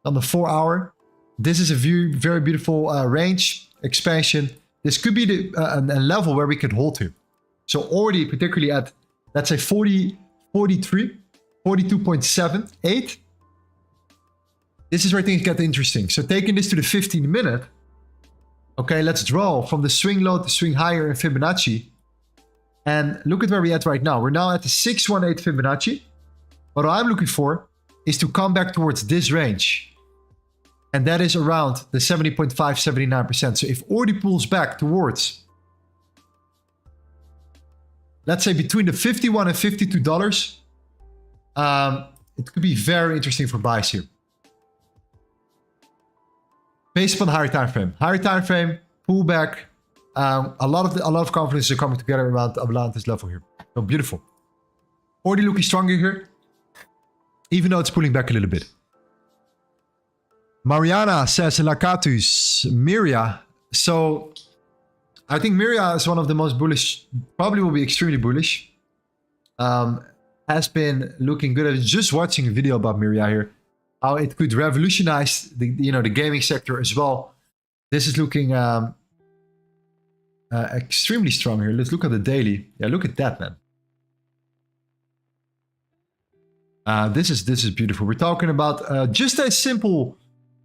on the 4 hour. This is a very beautiful range expansion. This could be a level where we could hold to. So already particularly at, let's say 43, 42.78. This is where things get interesting. So taking this to the 15 minute. Okay, let's draw from the swing low to swing higher in Fibonacci. And look at where we're at right now. We're now at the 618 Fibonacci. What I'm looking for is to come back towards this range. And that is around the 70.5, 79%. So if Ordi pulls back towards, let's say between the $51 and $52, it could be very interesting for buys here. Based upon higher time frame. Higher time frame, pullback. A lot of confidence are coming together around this level here. So beautiful. already looking stronger here, even though it's pulling back a little bit. Mariana says, Lakatus, Miria. So I think Miria is one of the most bullish, probably will be extremely bullish. Has been looking good. I was just watching a video about Miria here, how it could revolutionize the the gaming sector as well. This is looking extremely strong here. Let's look at the daily. Yeah, look at that, man. This is beautiful. We're talking about just a simple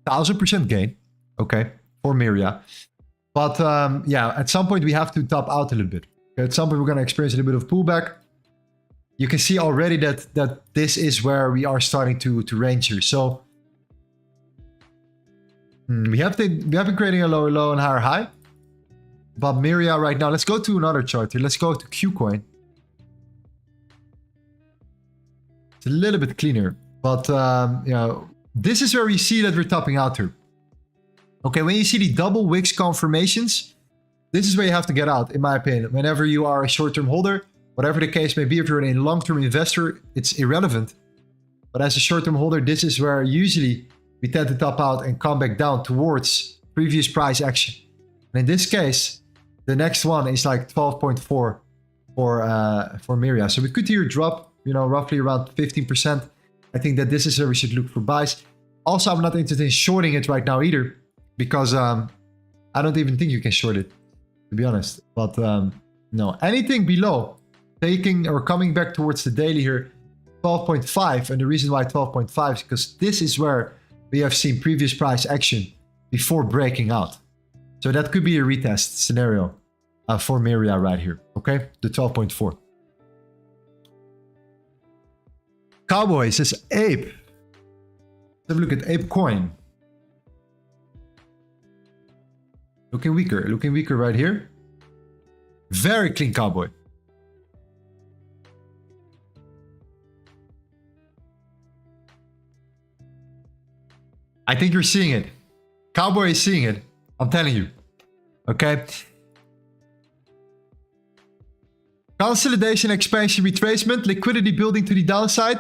1000% gain, okay, for Miria. But yeah, at some point we have to top out a little bit. Okay, at some point we're going to experience a little bit of pullback. You can see already that this is where we are starting to range here. So we have been creating a lower low and higher high. But Miria right now, let's go to another chart here. Let's go to Qcoin. It's a little bit cleaner, but this is where we see that we're topping out here. Okay, when you see the double wicks confirmations, this is where you have to get out, in my opinion. Whenever you are a short-term holder, whatever the case may be, if you're a long-term investor, it's irrelevant. But as a short-term holder, this is where usually we tend to top out and come back down towards previous price action. And in this case, the next one is like 12.4 for Miria. So we could here drop, roughly around 15%. I think that this is where we should look for buys. Also, I'm not interested in shorting it right now either, because I don't even think you can short it, to be honest. But no, anything below, taking or coming back towards the daily here, 12.5. And the reason why 12.5 is because this is where we have seen previous price action before breaking out. So that could be a retest scenario for Miria right here, okay? The 12.4. Cowboy says Ape. Let's have a look at Ape Coin. Looking weaker right here. Very clean Cowboy. I think you're seeing it. Cowboy is seeing it. I'm telling you. Okay. Consolidation, expansion, retracement, liquidity building to the downside.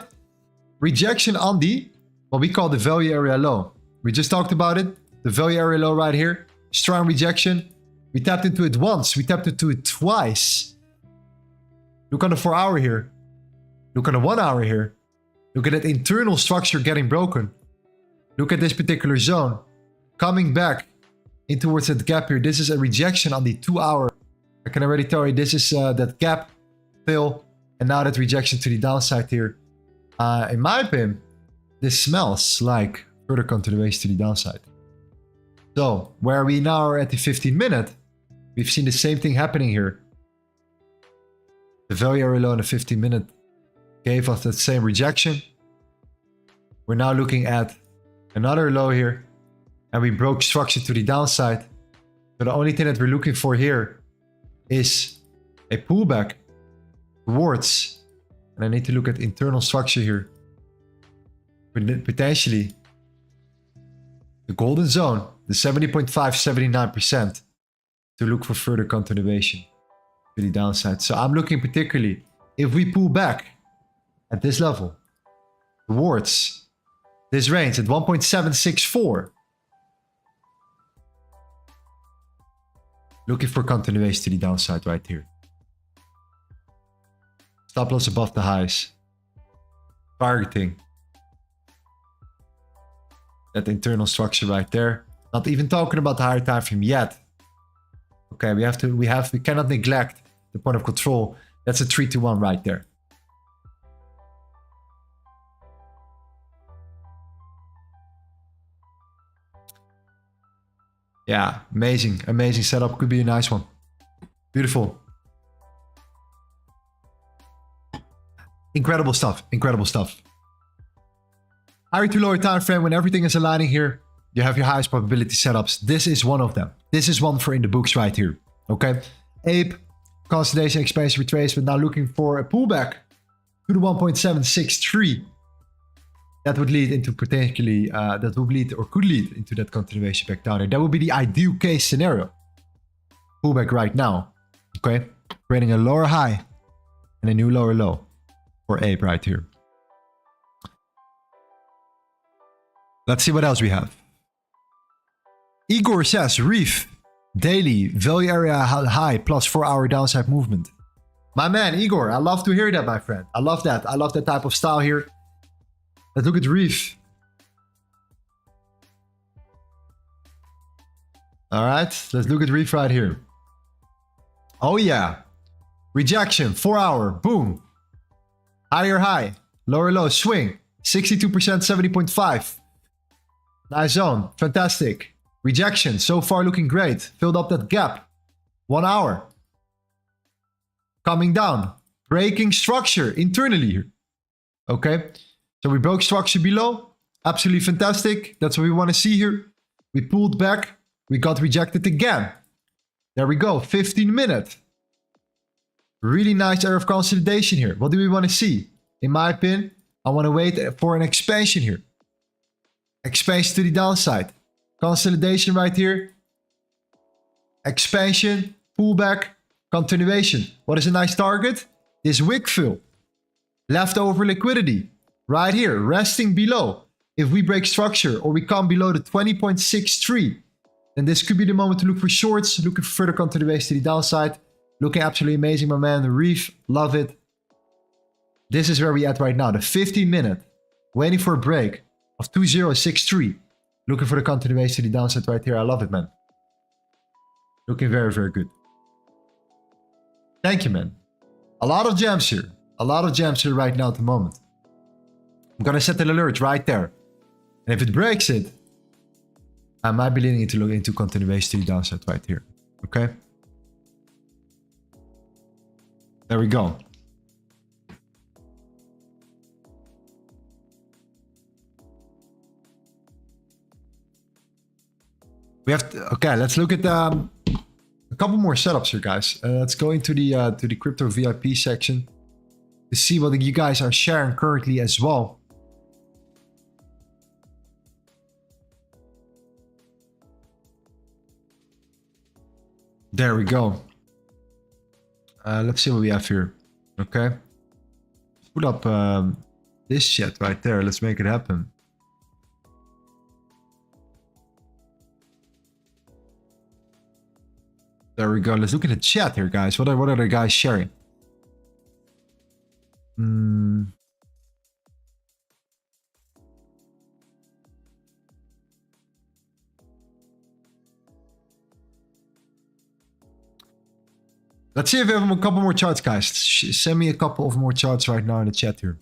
Rejection on the, what we call the value area low. We just talked about it. The value area low right here. Strong rejection. We tapped into it once. We tapped into it twice. Look on the 4 hour here. Look on the 1 hour here. Look at that internal structure getting broken. Look at this particular zone. Coming back in towards that gap here. This is a rejection on the 2 hour. I can already tell you this is that gap fill. And now that rejection to the downside here. In my opinion, this smells like further continuation to the downside. So where we now are at the 15 minute, we've seen the same thing happening here. The value area low in the 15 minute gave us that same rejection. We're now looking at another low here, and we broke structure to the downside. So the only thing that we're looking for here is a pullback towards, and I need to look at internal structure here, potentially the golden zone, the 70.5, 79%, to look for further continuation to the downside. So I'm looking particularly, if we pull back at this level towards this range at 1.764, looking for continuation to the downside right here. Stop loss above the highs. Targeting that internal structure right there. Not even talking about the higher time frame yet. Okay, we cannot neglect the point of control. That's a 3-to-1 right there. Yeah, amazing setup. Could be a nice one. Beautiful. Incredible stuff. Higher to lower time frame, when everything is aligning here, you have your highest probability setups. This is one of them. This is one for in the books right here. Okay. Ape, consolidation, expansion, retracement. Now looking for a pullback to the 1.763. That would lead into potentially, that would lead or could lead into that continuation back down here. That would be the ideal case scenario. Pullback right now. Okay. Creating a lower high and a new lower low for ape right here. Let's see what else we have. Igor says, Reef, daily, value area high, plus 4-hour downside movement. My man, Igor, I love to hear that, my friend. I love that. I love that type of style here. Let's look at Reef. All right, let's look at Reef right here. Oh yeah. Rejection, 4-hour, boom. Higher high, lower low, swing. 62%, 70.5. Nice zone, fantastic. Rejection, so far looking great. Filled up that gap. 1 hour. Coming down. Breaking structure internally here. Okay, so we broke structure below. Absolutely fantastic. That's what we want to see here. We pulled back. We got rejected again. There we go, 15 minutes. Really nice area of consolidation here. What do we want to see? In my opinion, I want to wait for an expansion here. Expansion to the downside. Consolidation right here. Expansion, pullback, continuation. What is a nice target? This wick fill. Leftover liquidity. Right here, resting below. If we break structure or we come below the 20.63, then this could be the moment to look for shorts, looking for further continuation to the downside. Looking absolutely amazing, my man. The Reef, love it. This is where we at right now. The 15-minute, waiting for a break of 2063. Looking for the continuation to the downside right here. I love it, man. Looking very, very good. Thank you, man. A lot of gems here. A lot of gems here right now at the moment. I'm gonna set an alert right there. And if it breaks it, I might be leaning to look into continuation to the downside right here. Okay. There we go. We have to, okay, let's look at a couple more setups here, guys. Let's go into the crypto VIP section to see what you guys are sharing currently as well. There we go. Let's see what we have here. Okay. Put up this chat right there. Let's make it happen. There we go. Let's look at the chat here, guys. What are the guys sharing? Let's see if we have a couple more charts, guys. Send me a couple of more charts right now in the chat here.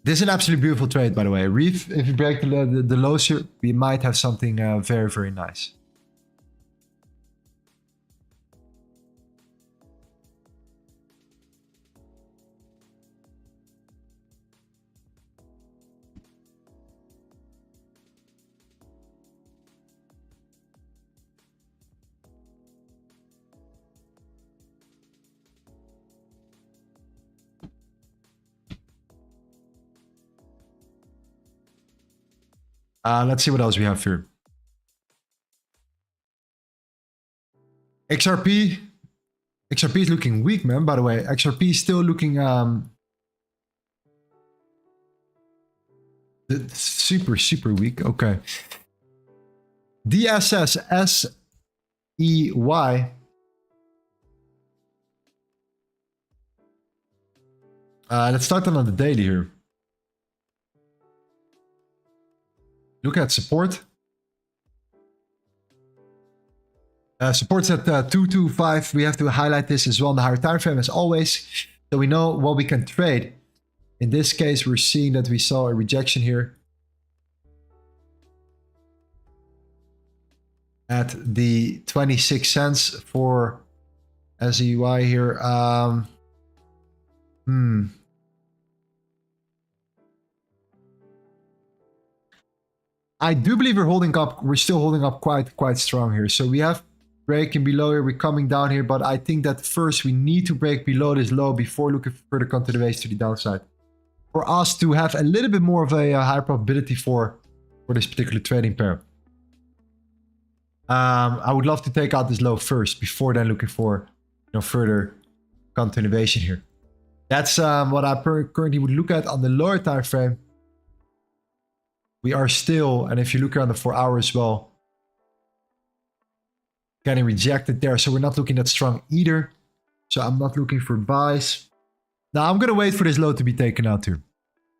This is an absolutely beautiful trade, by the way. Reef, if you break the lows here, we might have something very, very nice. Let's see what else we have here. XRP is looking weak, man. By the way, XRP is still looking super weak. Okay. DSS SEY. Let's start on the daily here. Look at support. Support's at 225. We have to highlight this as well in the higher time frame as always, so we know what we can trade. In this case, we're seeing that we saw a rejection here at the 26 cents for SEY here. I do believe we're still holding up quite strong here. So we have breaking below here, we're coming down here, but I think that first we need to break below this low before looking for further continuation to the downside. For us to have a little bit more of a higher probability for this particular trading pair. I would love to take out this low first before then looking for further continuation here. That's what I currently would look at on the lower time frame. We are still, and if you look around the 4 hours as well, getting rejected there. So we're not looking that strong either. So I'm not looking for buys. Now I'm going to wait for this low to be taken out too.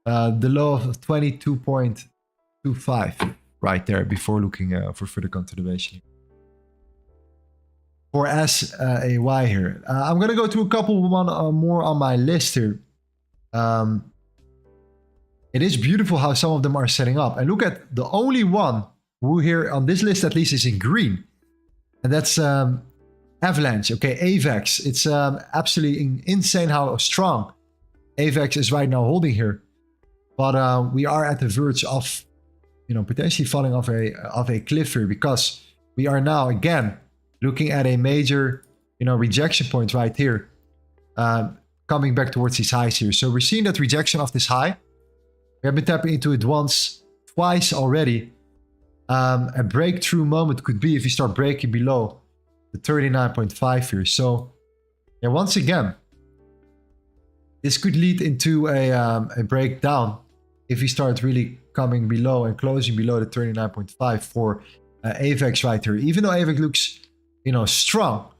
The low of 22.25 right there before looking for further continuation. For SAY here. I'm going to go to a couple more on my list here. It is beautiful how some of them are setting up. And look at the only one who here on this list at least is in green. And that's Avalanche, okay, AVAX. It's absolutely insane how strong AVAX is right now holding here. But we are at the verge of, potentially falling off a cliff here, because we are now again looking at a major, rejection point right here, coming back towards these highs here. So we're seeing that rejection of this high. We have been tapping into it once, twice already. A breakthrough moment could be if you start breaking below the 39.5 here. So, yeah, once again, this could lead into a breakdown if you start really coming below and closing below the 39.5 for AVAX right here. Even though AVAX looks, strong,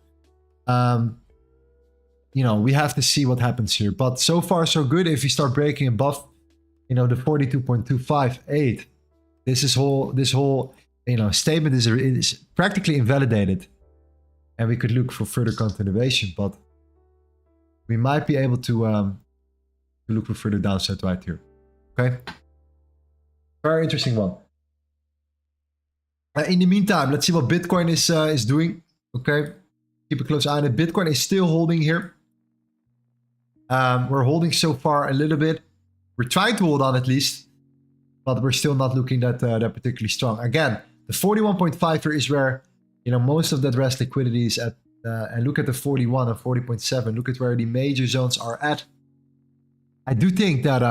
we have to see what happens here. But so far, so good. If you start breaking above, the 42.258, this whole statement is practically invalidated, and we could look for further continuation. But we might be able to look for further downside right here. Okay, very interesting one. In the meantime, let's see what Bitcoin is doing. Okay, keep a close eye on it. Bitcoin is still holding here. We're holding so far a little bit. We're trying to hold on at least, but we're still not looking that particularly strong. Again, the 41.5 here is where most of that rest liquidity is at. And look at the 41 and 40.7. Look at where the major zones are at. I do think that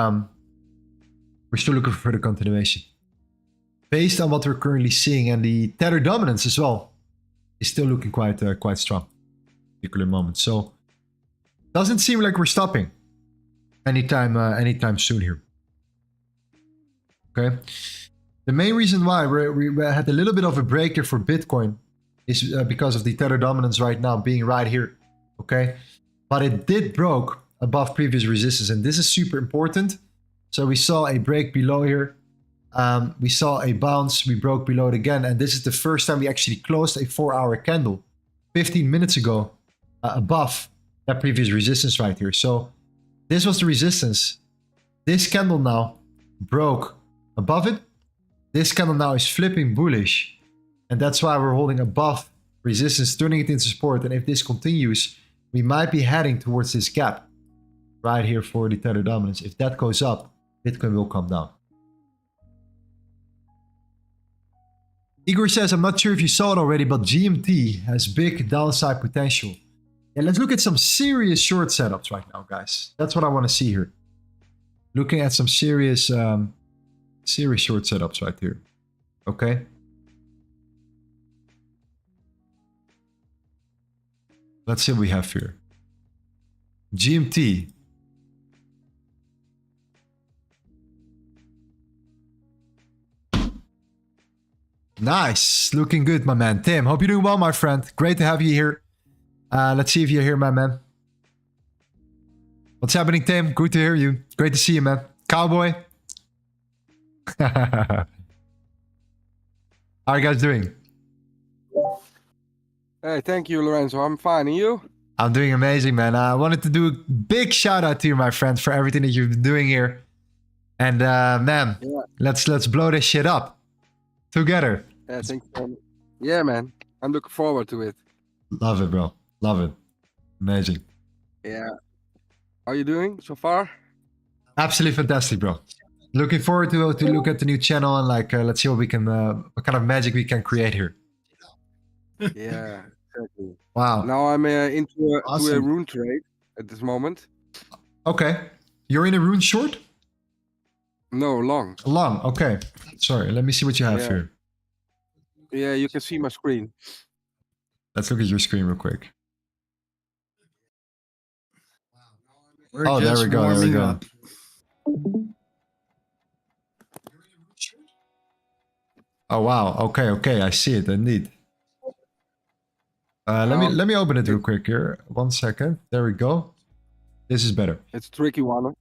we're still looking for further continuation, based on what we're currently seeing, and the tether dominance as well is still looking quite strong, particular moment. So doesn't seem like we're stopping anytime soon here. Okay, the main reason why we had a little bit of a break here for Bitcoin is because of the tether dominance right now being right here. Okay, but it did broke above previous resistance, and this is super important. So we saw a break below here. We saw a bounce. We broke below it again, and this is the first time we actually closed a 4-hour candle 15 minutes ago above that previous resistance right here. So this was the resistance. This candle now broke above it. This candle now is flipping bullish, and that's why we're holding above resistance, turning it into support. And if this continues, we might be heading towards this gap right here for the tether dominance. If that goes up, Bitcoin will come down. Igor says, I'm not sure if you saw it already, but GMT has big downside potential. And let's look at some serious short setups right now, guys. That's what I want to see here. Looking at some serious short setups right here. Okay. Let's see what we have here. GMT. Nice. Looking good, my man. Tim, hope you're doing well, my friend. Great to have you here. Let's see if you're here, my man. What's happening, Tim? Good to hear you. Great to see you, man. Cowboy. How are you guys doing? Hey, thank you, Lorenzo. I'm fine. And you? I'm doing amazing, man. I wanted to do a big shout out to you, my friend, for everything that you've been doing here. And man, yeah. let's blow this shit up together. Yeah, thank you. Yeah, man. I'm looking forward to it. Love it, bro. Love it. Amazing. Yeah. How are you doing so far? Absolutely fantastic, bro. Looking forward to look at the new channel and let's see what we can, what kind of magic we can create here. Yeah, exactly. Wow. Now I'm into awesome. a rune trade at this moment. Okay. You're in a rune short? No, long. Long. Okay. Sorry. Let me see what you have here. Yeah, you can see my screen. Let's look at your screen real quick. We're Oh, there just we go. There we warming go. up. Oh wow. Okay, okay. I see it indeed. Let me open it real quick here. 1 second. There we go. This is better. It's a tricky one.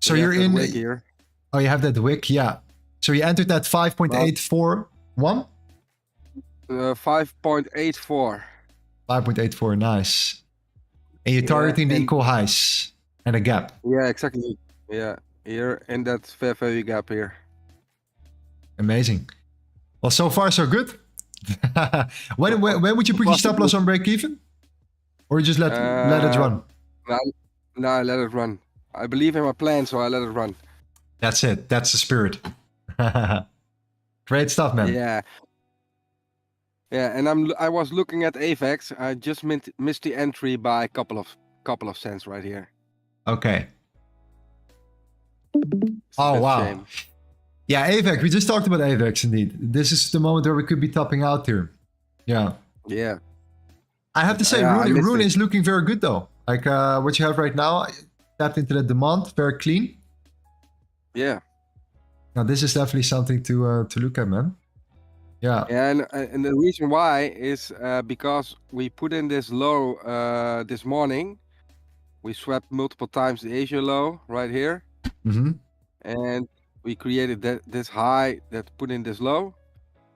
So We you're have that in. wick here. Oh, you have that wick. Yeah. So you entered at 5.841. 5.84. 5.84. Nice. And you're Yeah, targeting the and- equal highs and a gap. Yeah, exactly. Yeah, here in that fair value gap here. Amazing. Well, so far so good. when would you put your stop loss on break even, or you just let it run? No, I let it run. I believe in my plan, so I let it run. That's it. That's the spirit. Great stuff, man. Yeah. Yeah, and I was looking at AVAX. I just missed the entry by a couple of cents right here. Okay. It's a Oh bit wow. shame. Yeah, AVAX. We just talked about AVAX indeed. This is the moment where we could be topping out here. Yeah. Yeah. I have to say, Yeah, I missed Rune it. is looking very good though. Like what you have right now, tapped into the demand, very clean. Yeah. Now this is definitely something to look at, man. Yeah. Yeah, and the reason why is because we put in this low this morning. We swapped multiple times the Asia low right here, Mm-hmm. and we created this high that put in this low,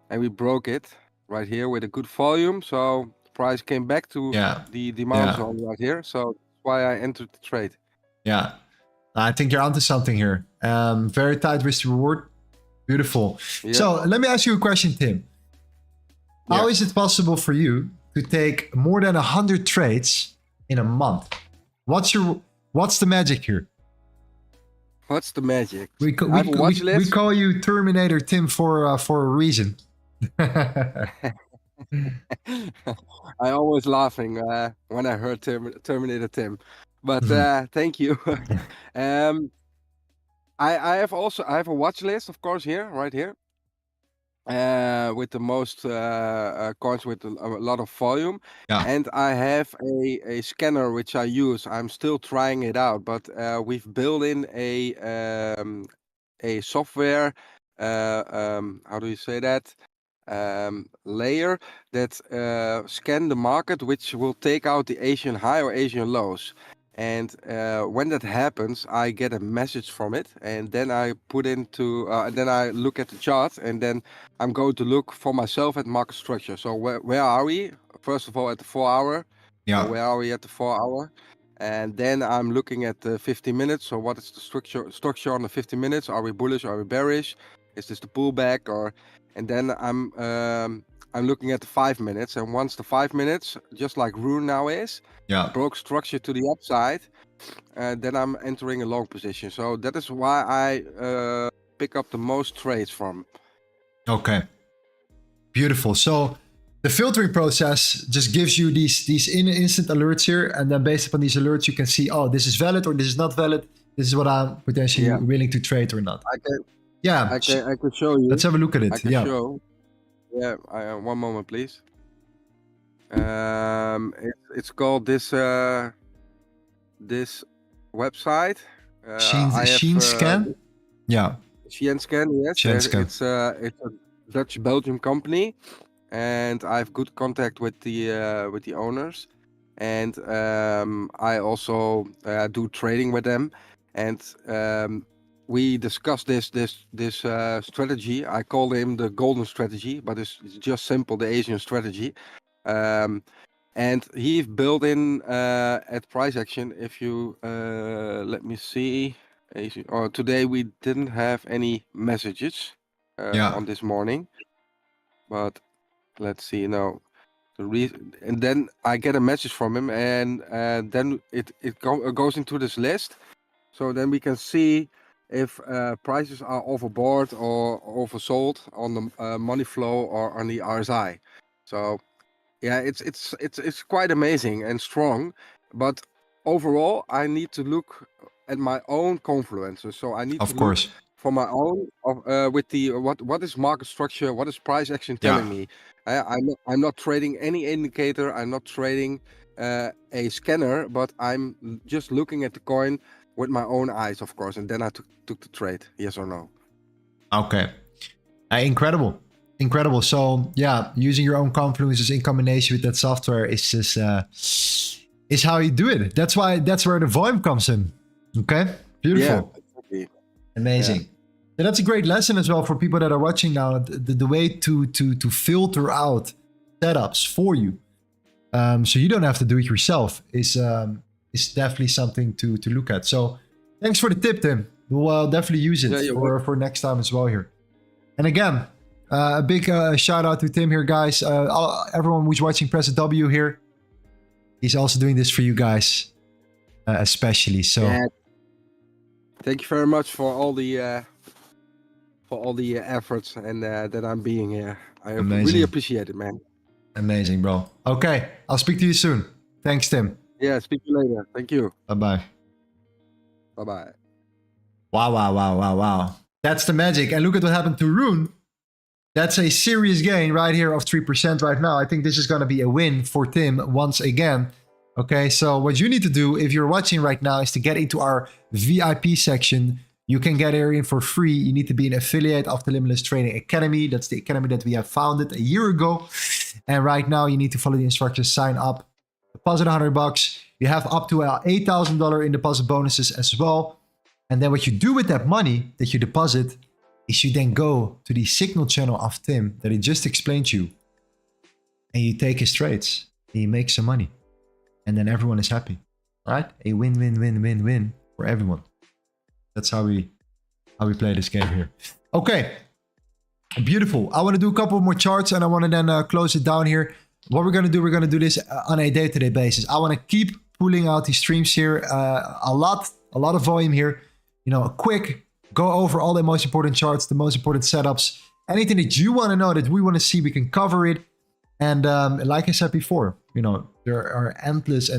and we broke it right here with a good volume. So the price came back to the demand zone right here. So that's why I entered the trade. Yeah. I think you're onto something here. Very tight risk to reward. Beautiful. Yeah. So let me ask you a question, Tim. How Yeah. is it possible for you to take more than 100 trades in a month? What's the magic here? What's the magic? We I have a watch we list. call you Terminator Tim for a reason. I always laughing when I heard Terminator Tim, but thank you. I have a watch list, of course, here, right here, with the most coins with a lot of volume. Yeah. And I have a scanner which I use. I'm still trying it out, but we've built in a software. How do you say that? Layer that scan the market, which will take out the Asian high or Asian lows. And when that happens, I get a message from it, and then I put into, then I look at the chart, and then I'm going to look for myself at market structure. So where are we? First of all, at the 4 hour. Yeah. So where are we at the 4 hour? And then I'm looking at the 50 minutes. So what is the structure on the 50 minutes? Are we bullish? Are we bearish? Is this the pullback? Or and then I'm looking at the 5 minutes. And once the 5 minutes, just like Rune now is, broke structure to the upside, then I'm entering a long position. So that is why I pick up the most trades from. Okay. Beautiful. So the filtering process just gives you these instant alerts here, and then based upon these alerts, you can see, oh, this is valid or this is not valid. This is what I'm potentially willing to trade or not. I can. Yeah. I can show you. Let's have a look at it. I can show. Yeah. 1 moment, please. It's called this this website. Sheen Scan. Yeah. Sheen Scan. Yes. Sheen Scan. It's a Dutch Belgium company, and I have good contact with the owners, and I also do trading with them, and we discussed this strategy. I call him the golden strategy, but it's just simple, the Asian strategy. And he built in at price action. If you let me see, today we didn't have any messages on this morning, but let's see now. And then I get a message from him, and then it goes into this list. So then we can see if prices are overbought or oversold on the money flow or on the RSI. So yeah, it's quite amazing and strong. But overall, I need to look at my own confluences. So I need Of to course. look for my own with the what is market structure, what is price action telling me. I'm not trading any indicator, I'm not trading a scanner, but I'm just looking at the coin with my own eyes, of course, and then I took the trade, yes or no. Okay. Incredible. Incredible. So yeah, using your own confluences in combination with that software is just is how you do it. That's where the volume comes in. Okay. Beautiful. Yeah, exactly. Amazing. Yeah. And that's a great lesson as well for people that are watching now. The way to filter out setups for you, so you don't have to do it yourself, is definitely something to look at. So thanks for the tip, Tim. We'll definitely use it for next time as well here. And again, a big shout out to Tim here, guys. Everyone who's watching, press a W here. He's also doing this for you guys, especially. So. Yeah. Thank you very much for all the efforts and that I'm being here. I really appreciate it, man. Amazing, bro. Okay, I'll speak to you soon. Thanks, Tim. Yeah, speak to you later. Thank you. Bye-bye. Bye-bye. Wow. That's the magic. And look at what happened to Rune. That's a serious gain right here of 3% right now. I think this is going to be a win for Tim once again. Okay, so what you need to do if you're watching right now is to get into our VIP section. You can get in for free. You need to be an affiliate of the Limitless Trading Academy. That's the academy that we have founded a year ago. And right now you need to follow the instructions, sign up, deposit $100. You have up to $8,000 in deposit bonuses as well. And then what you do with that money that you deposit is you then go to the signal channel of Tim that he just explained to you. And you take his trades and you make some money. And then everyone is happy, right? A win-win-win-win-win for everyone. That's how we play this game here. Okay, beautiful. I want to do a couple more charts and I want to then close it down here. What we're going to do this on a day-to-day basis. I want to keep pulling out these streams here. A lot of volume here. You know, quick, go over all the most important charts, the most important setups. Anything that you want to know, that we want to see, we can cover it. And like I said before, you know, there are endless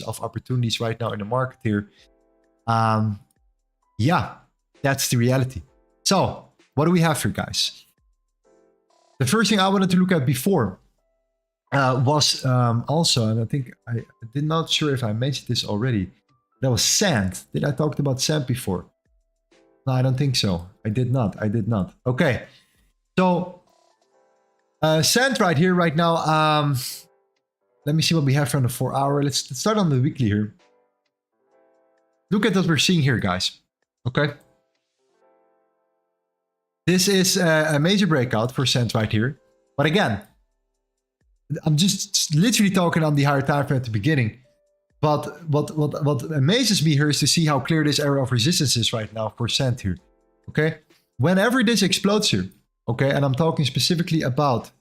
of opportunities right now in the market here. Yeah, that's the reality. So what do we have here, guys? The first thing I wanted to look at before was also, and I think I did not sure if I mentioned this already, that was sand. Did I talk about sand before? No, I don't think so. I did not. Okay. So sand right here, right now. Let me see what we have from the 4 hour. Let's start on the weekly here. Look at what we're seeing here, guys. Okay. This is a major breakout for sand right here. But again, I'm just literally talking on the higher time frame at the beginning. But what amazes me here is to see how clear this area of resistance is right now for sand here. Okay. Whenever this explodes here, okay, and I'm talking specifically about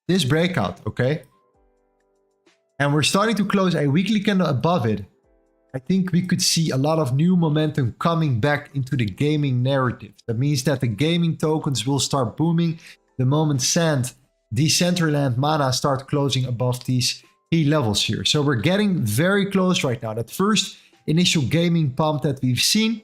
this breakout, okay, and we're starting to close a weekly candle above it, I think we could see a lot of new momentum coming back into the gaming narrative. That means that the gaming tokens will start booming the moment sand, Decentraland, Mana start closing above these key levels here. So we're getting very close right now. That first initial gaming pump that we've seen,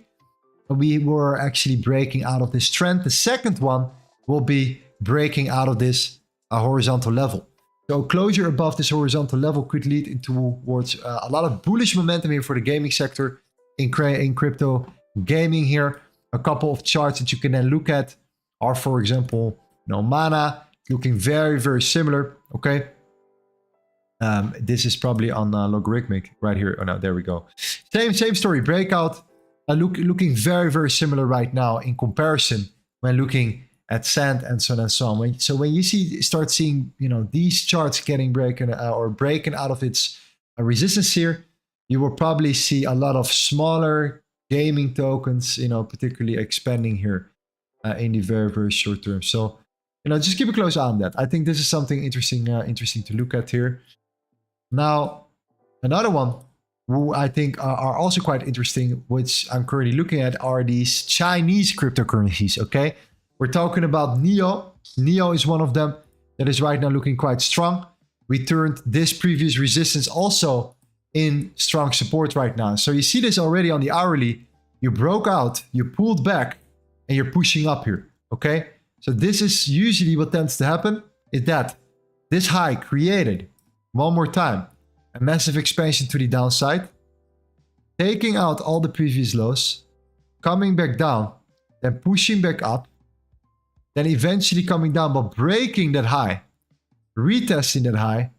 we were actually breaking out of this trend. The second one will be breaking out of this horizontal level. So closure above this horizontal level could lead towards a lot of bullish momentum here for the gaming sector in crypto gaming here. A couple of charts that you can then look at are, for example, Mana looking very, very similar. Okay. This is probably on logarithmic right here. Oh no, there we go. Same story. Breakout looking very, very similar right now in comparison when looking at sand and so on and so on. So when you start seeing, you know, these charts getting breaking out of its resistance here, you will probably see a lot of smaller gaming tokens, you know, particularly expanding here in the very, very short term. So, you know, just keep a close eye on that. I think this is something interesting to look at here. Now, another one who I think are also quite interesting, which I'm currently looking at, are these Chinese cryptocurrencies, okay? We're talking about NEO. NEO is one of them that is right now looking quite strong. We turned this previous resistance also in strong support right now. So you see this already on the hourly. You broke out, you pulled back, and you're pushing up here, okay? So this is usually what tends to happen, is that this high created, one more time, a massive expansion to the downside, taking out all the previous lows, coming back down, then pushing back up, then eventually coming down but breaking that high, retesting that high,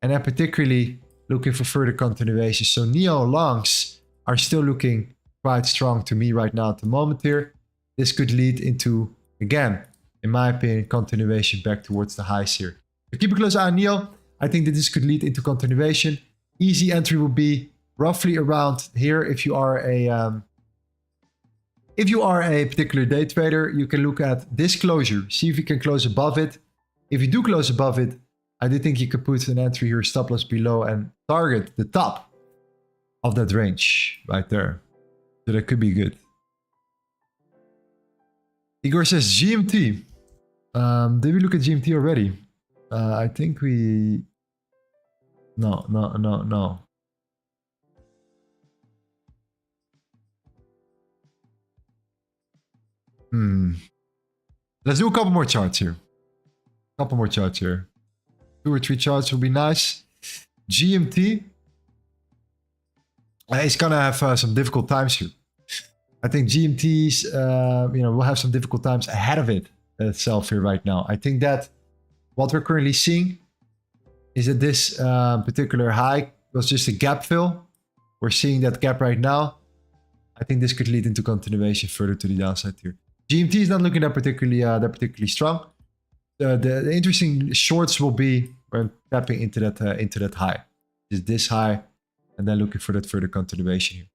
and then particularly looking for further continuation. So neo longs are still looking quite strong to me right now at the moment here. This could lead into, again, in my opinion, continuation back towards the highs here. So keep a close eye on neo. I think that this could lead into continuation. Easy entry will be roughly around here. If you are a particular day trader, you can look at this closure, see if you can close above it. If you do close above it, I do think you could put an entry here, stop loss below, and target the top of that range right there. So that could be good. Igor says GMT. Did we look at GMT already? I think we... No. Let's do a couple more charts here. Couple more charts here. 2 or 3 charts will be nice. GMT is gonna have some difficult times here. I think GMT's, will have some difficult times ahead of it itself here right now. I think that what we're currently seeing is that this particular high was just a gap fill. We're seeing that gap right now. I think this could lead into continuation further to the downside here. GMT is not looking that particularly strong. The interesting shorts will be when tapping into that high. Is this high, and then looking for that further continuation here.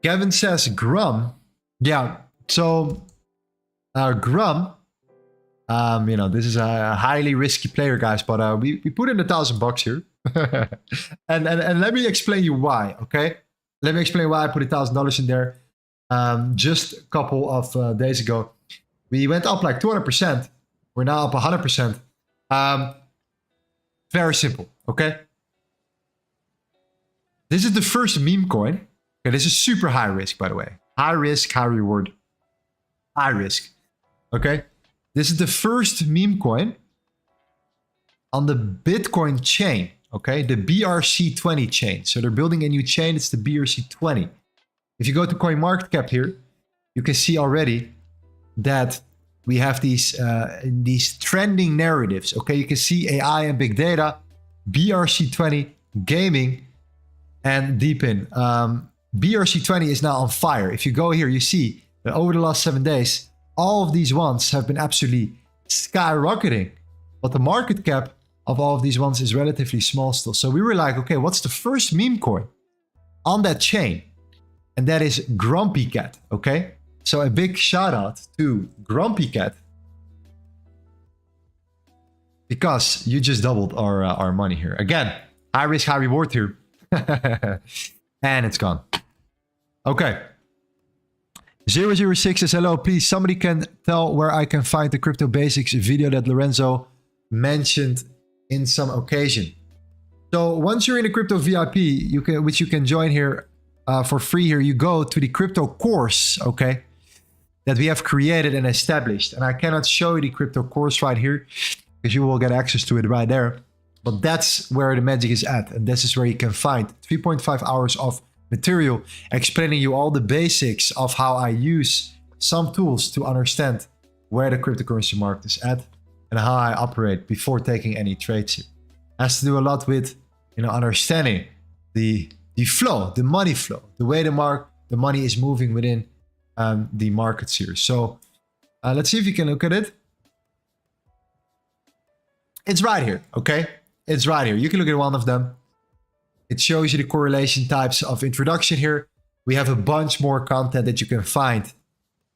Kevin says Grum. Yeah, so Grum, this is a highly risky player, guys, but we put in $1,000 here. and let me explain you why, okay? Let me explain why I put $1,000 in there. Just a couple of days ago, we went up like 200%. We're now up 100%. Very simple, okay? This is the first meme coin. Okay, this is super high risk, by the way. High risk, high reward. High risk. Okay? This is the first meme coin on the Bitcoin chain. Okay? The BRC20 chain. So they're building a new chain. It's the BRC20. If you go to CoinMarketCap here, you can see already that we have these trending narratives. Okay? You can see AI and big data, BRC20, gaming, and Deepin. BRC20 is now on fire. If you go here, you see that over the last 7 days, all of these ones have been absolutely skyrocketing. But the market cap of all of these ones is relatively small still. So we were like, okay, what's the first meme coin on that chain? And that is Grumpy Cat, okay? So a big shout out to Grumpy Cat, because you just doubled our money here. Again, high risk, high reward here. And it's gone. Okay. 006 says, hello, please, somebody can tell where I can find the Crypto Basics video that Lorenzo mentioned in some occasion. So once you're in the Crypto VIP, which you can join here for free here, you go to the crypto course, okay, that we have created and established. And I cannot show you the crypto course right here because you will get access to it right there. But that's where the magic is at. And this is where you can find 3.5 hours of material explaining you all the basics of how I use some tools to understand where the cryptocurrency market is at and how I operate before taking any trades here. It has to do a lot with, understanding the flow, the money flow, the way the money is moving within the markets here. So let's see if you can look at it. It's right here, okay? It's right here. You can look at one of them. It shows you the correlation types of introduction here. We have a bunch more content that you can find.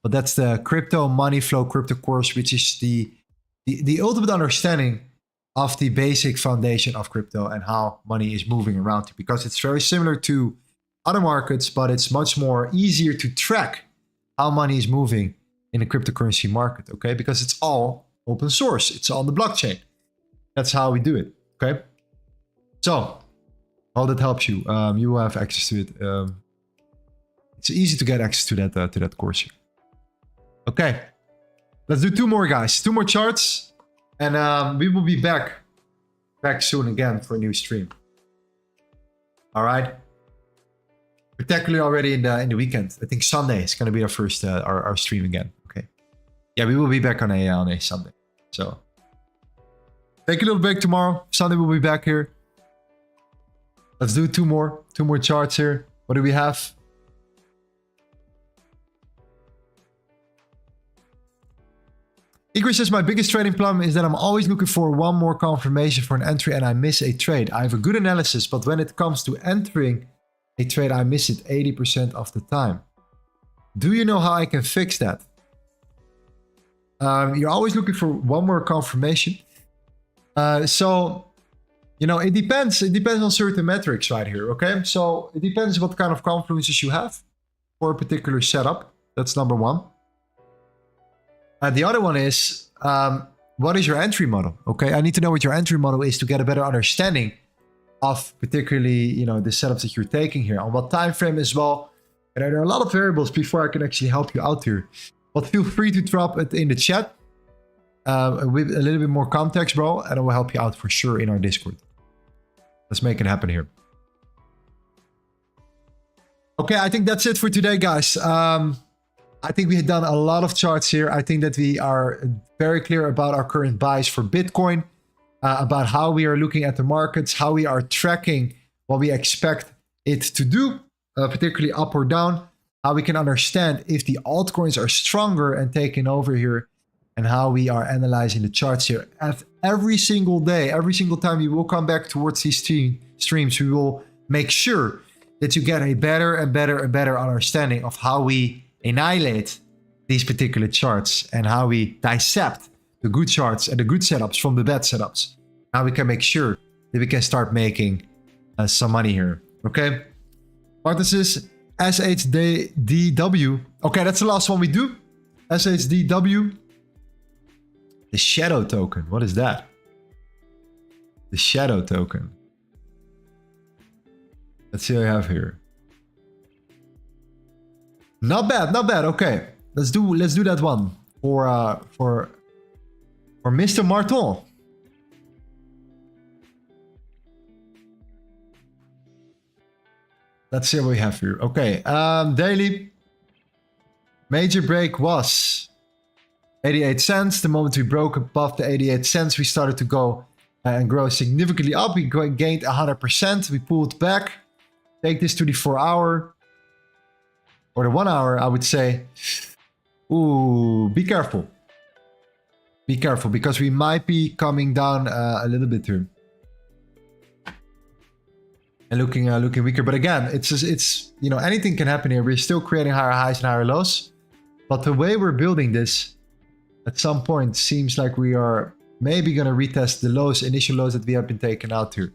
But that's the crypto money flow crypto course, which is the ultimate understanding of the basic foundation of crypto and how money is moving around. Because it's very similar to other markets, but it's much more easier to track how money is moving in the cryptocurrency market, okay? Because it's all open source. It's on the blockchain. That's how we do it, okay? So, All that helps you. You will have access to it. It's easy to get access to that course here. Okay, let's do 2 more, guys. 2 more charts, and we will be back soon again for a new stream. All right. Particularly already in the weekend. I think Sunday is gonna be our first our stream again. Okay. Yeah, we will be back on a Sunday. So take a little break tomorrow. Sunday we'll be back here. Let's do 2 more charts here. What do we have? Igor says, my biggest trading problem is that I'm always looking for one more confirmation for an entry and I miss a trade. I have a good analysis, but when it comes to entering a trade, I miss it 80% of the time. Do you know how I can fix that? You're always looking for one more confirmation. So, you know, it depends. It depends on certain metrics right here, okay? So it depends what kind of confluences you have for a particular setup. That's number one. The other one is, what is your entry model? Okay, I need to know what your entry model is to get a better understanding of particularly, you know, the setups that you're taking here. On what time frame as well. And there are a lot of variables before I can actually help you out here. But feel free to drop it in the chat with a little bit more context, bro, and I will help you out for sure in our Discord. Let's make it happen here. Okay, I think that's it for today, guys. I think we have done a lot of charts here. I think that we are very clear about our current buys for Bitcoin, about how we are looking at the markets, how we are tracking what we expect it to do, particularly up or down, how we can understand if the altcoins are stronger and taking over here, and how we are analyzing the charts here. Every single day, every single time we will come back towards these streams, we will make sure that you get a better and better and better understanding of how we annihilate these particular charts and how we dissect the good charts and the good setups from the bad setups. Now we can make sure that we can start making some money here. Okay. Martin says SHDW. Okay, that's the last one we do. SHDW. The shadow token. What is that? The shadow token. Let's see what I have here. Not bad, not bad. Okay, let's do that one for Mr. Martin. Let's see what we have here. Okay, daily major break was 88 cents. The moment we broke above the 88 cents, we started to go and grow significantly up. We gained 100%. We pulled back. Take this to the 4-hour. Or the 1 hour, I would say. Ooh, be careful. Be careful, because we might be coming down a little bit here. And looking weaker. But again, it's you know, anything can happen here. We're still creating higher highs and higher lows. But the way we're building this, at some point, seems like we are maybe going to retest the lows, initial lows that we have been taken out here.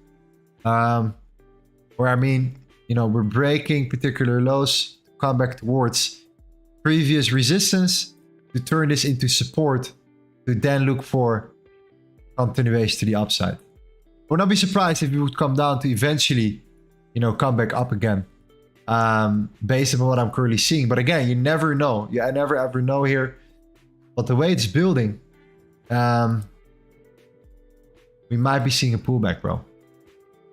Where I mean, you know, we're breaking particular lows, come back towards previous resistance to turn this into support, to then look for continuation to the upside. I would not be surprised if we would come down to eventually, you know, come back up again, based on what I'm currently seeing. But again, you never know. I never ever know here. But the way it's building, we might be seeing a pullback, bro.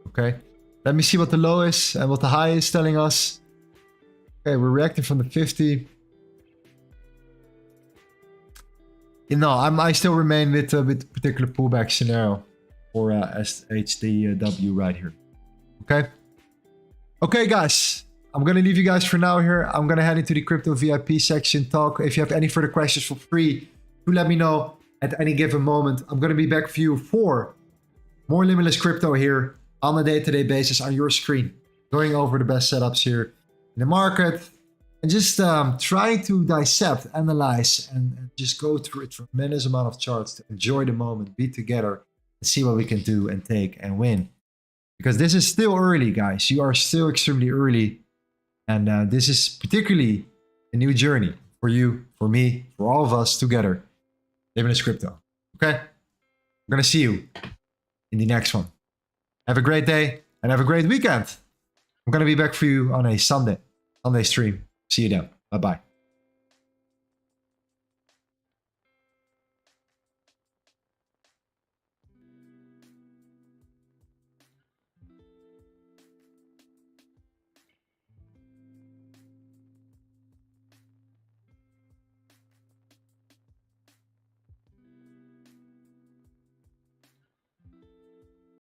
Okay, let me see what the low is and what the high is telling us. Okay, we're reacting from the 50. You know, I still remain with particular pullback scenario for SHDW right here. Okay. Okay, guys. I'm gonna leave you guys for now here. I'm gonna head into the crypto VIP section talk. If you have any further questions, feel free to let me know at any given moment. I'm gonna be back for you for more limitless crypto here on a day-to-day basis on your screen, going over the best setups here in the market, and just trying to dissect, analyze, and just go through a tremendous amount of charts to enjoy the moment, be together, and see what we can do and take and win. Because this is still early, guys. You are still extremely early. And this is particularly a new journey for you, for me, for all of us together. Limitless crypto. Okay? I'm going to see you in the next one. Have a great day. and have a great weekend. I'm going to be back for you on a Sunday stream. See you then. Bye-bye.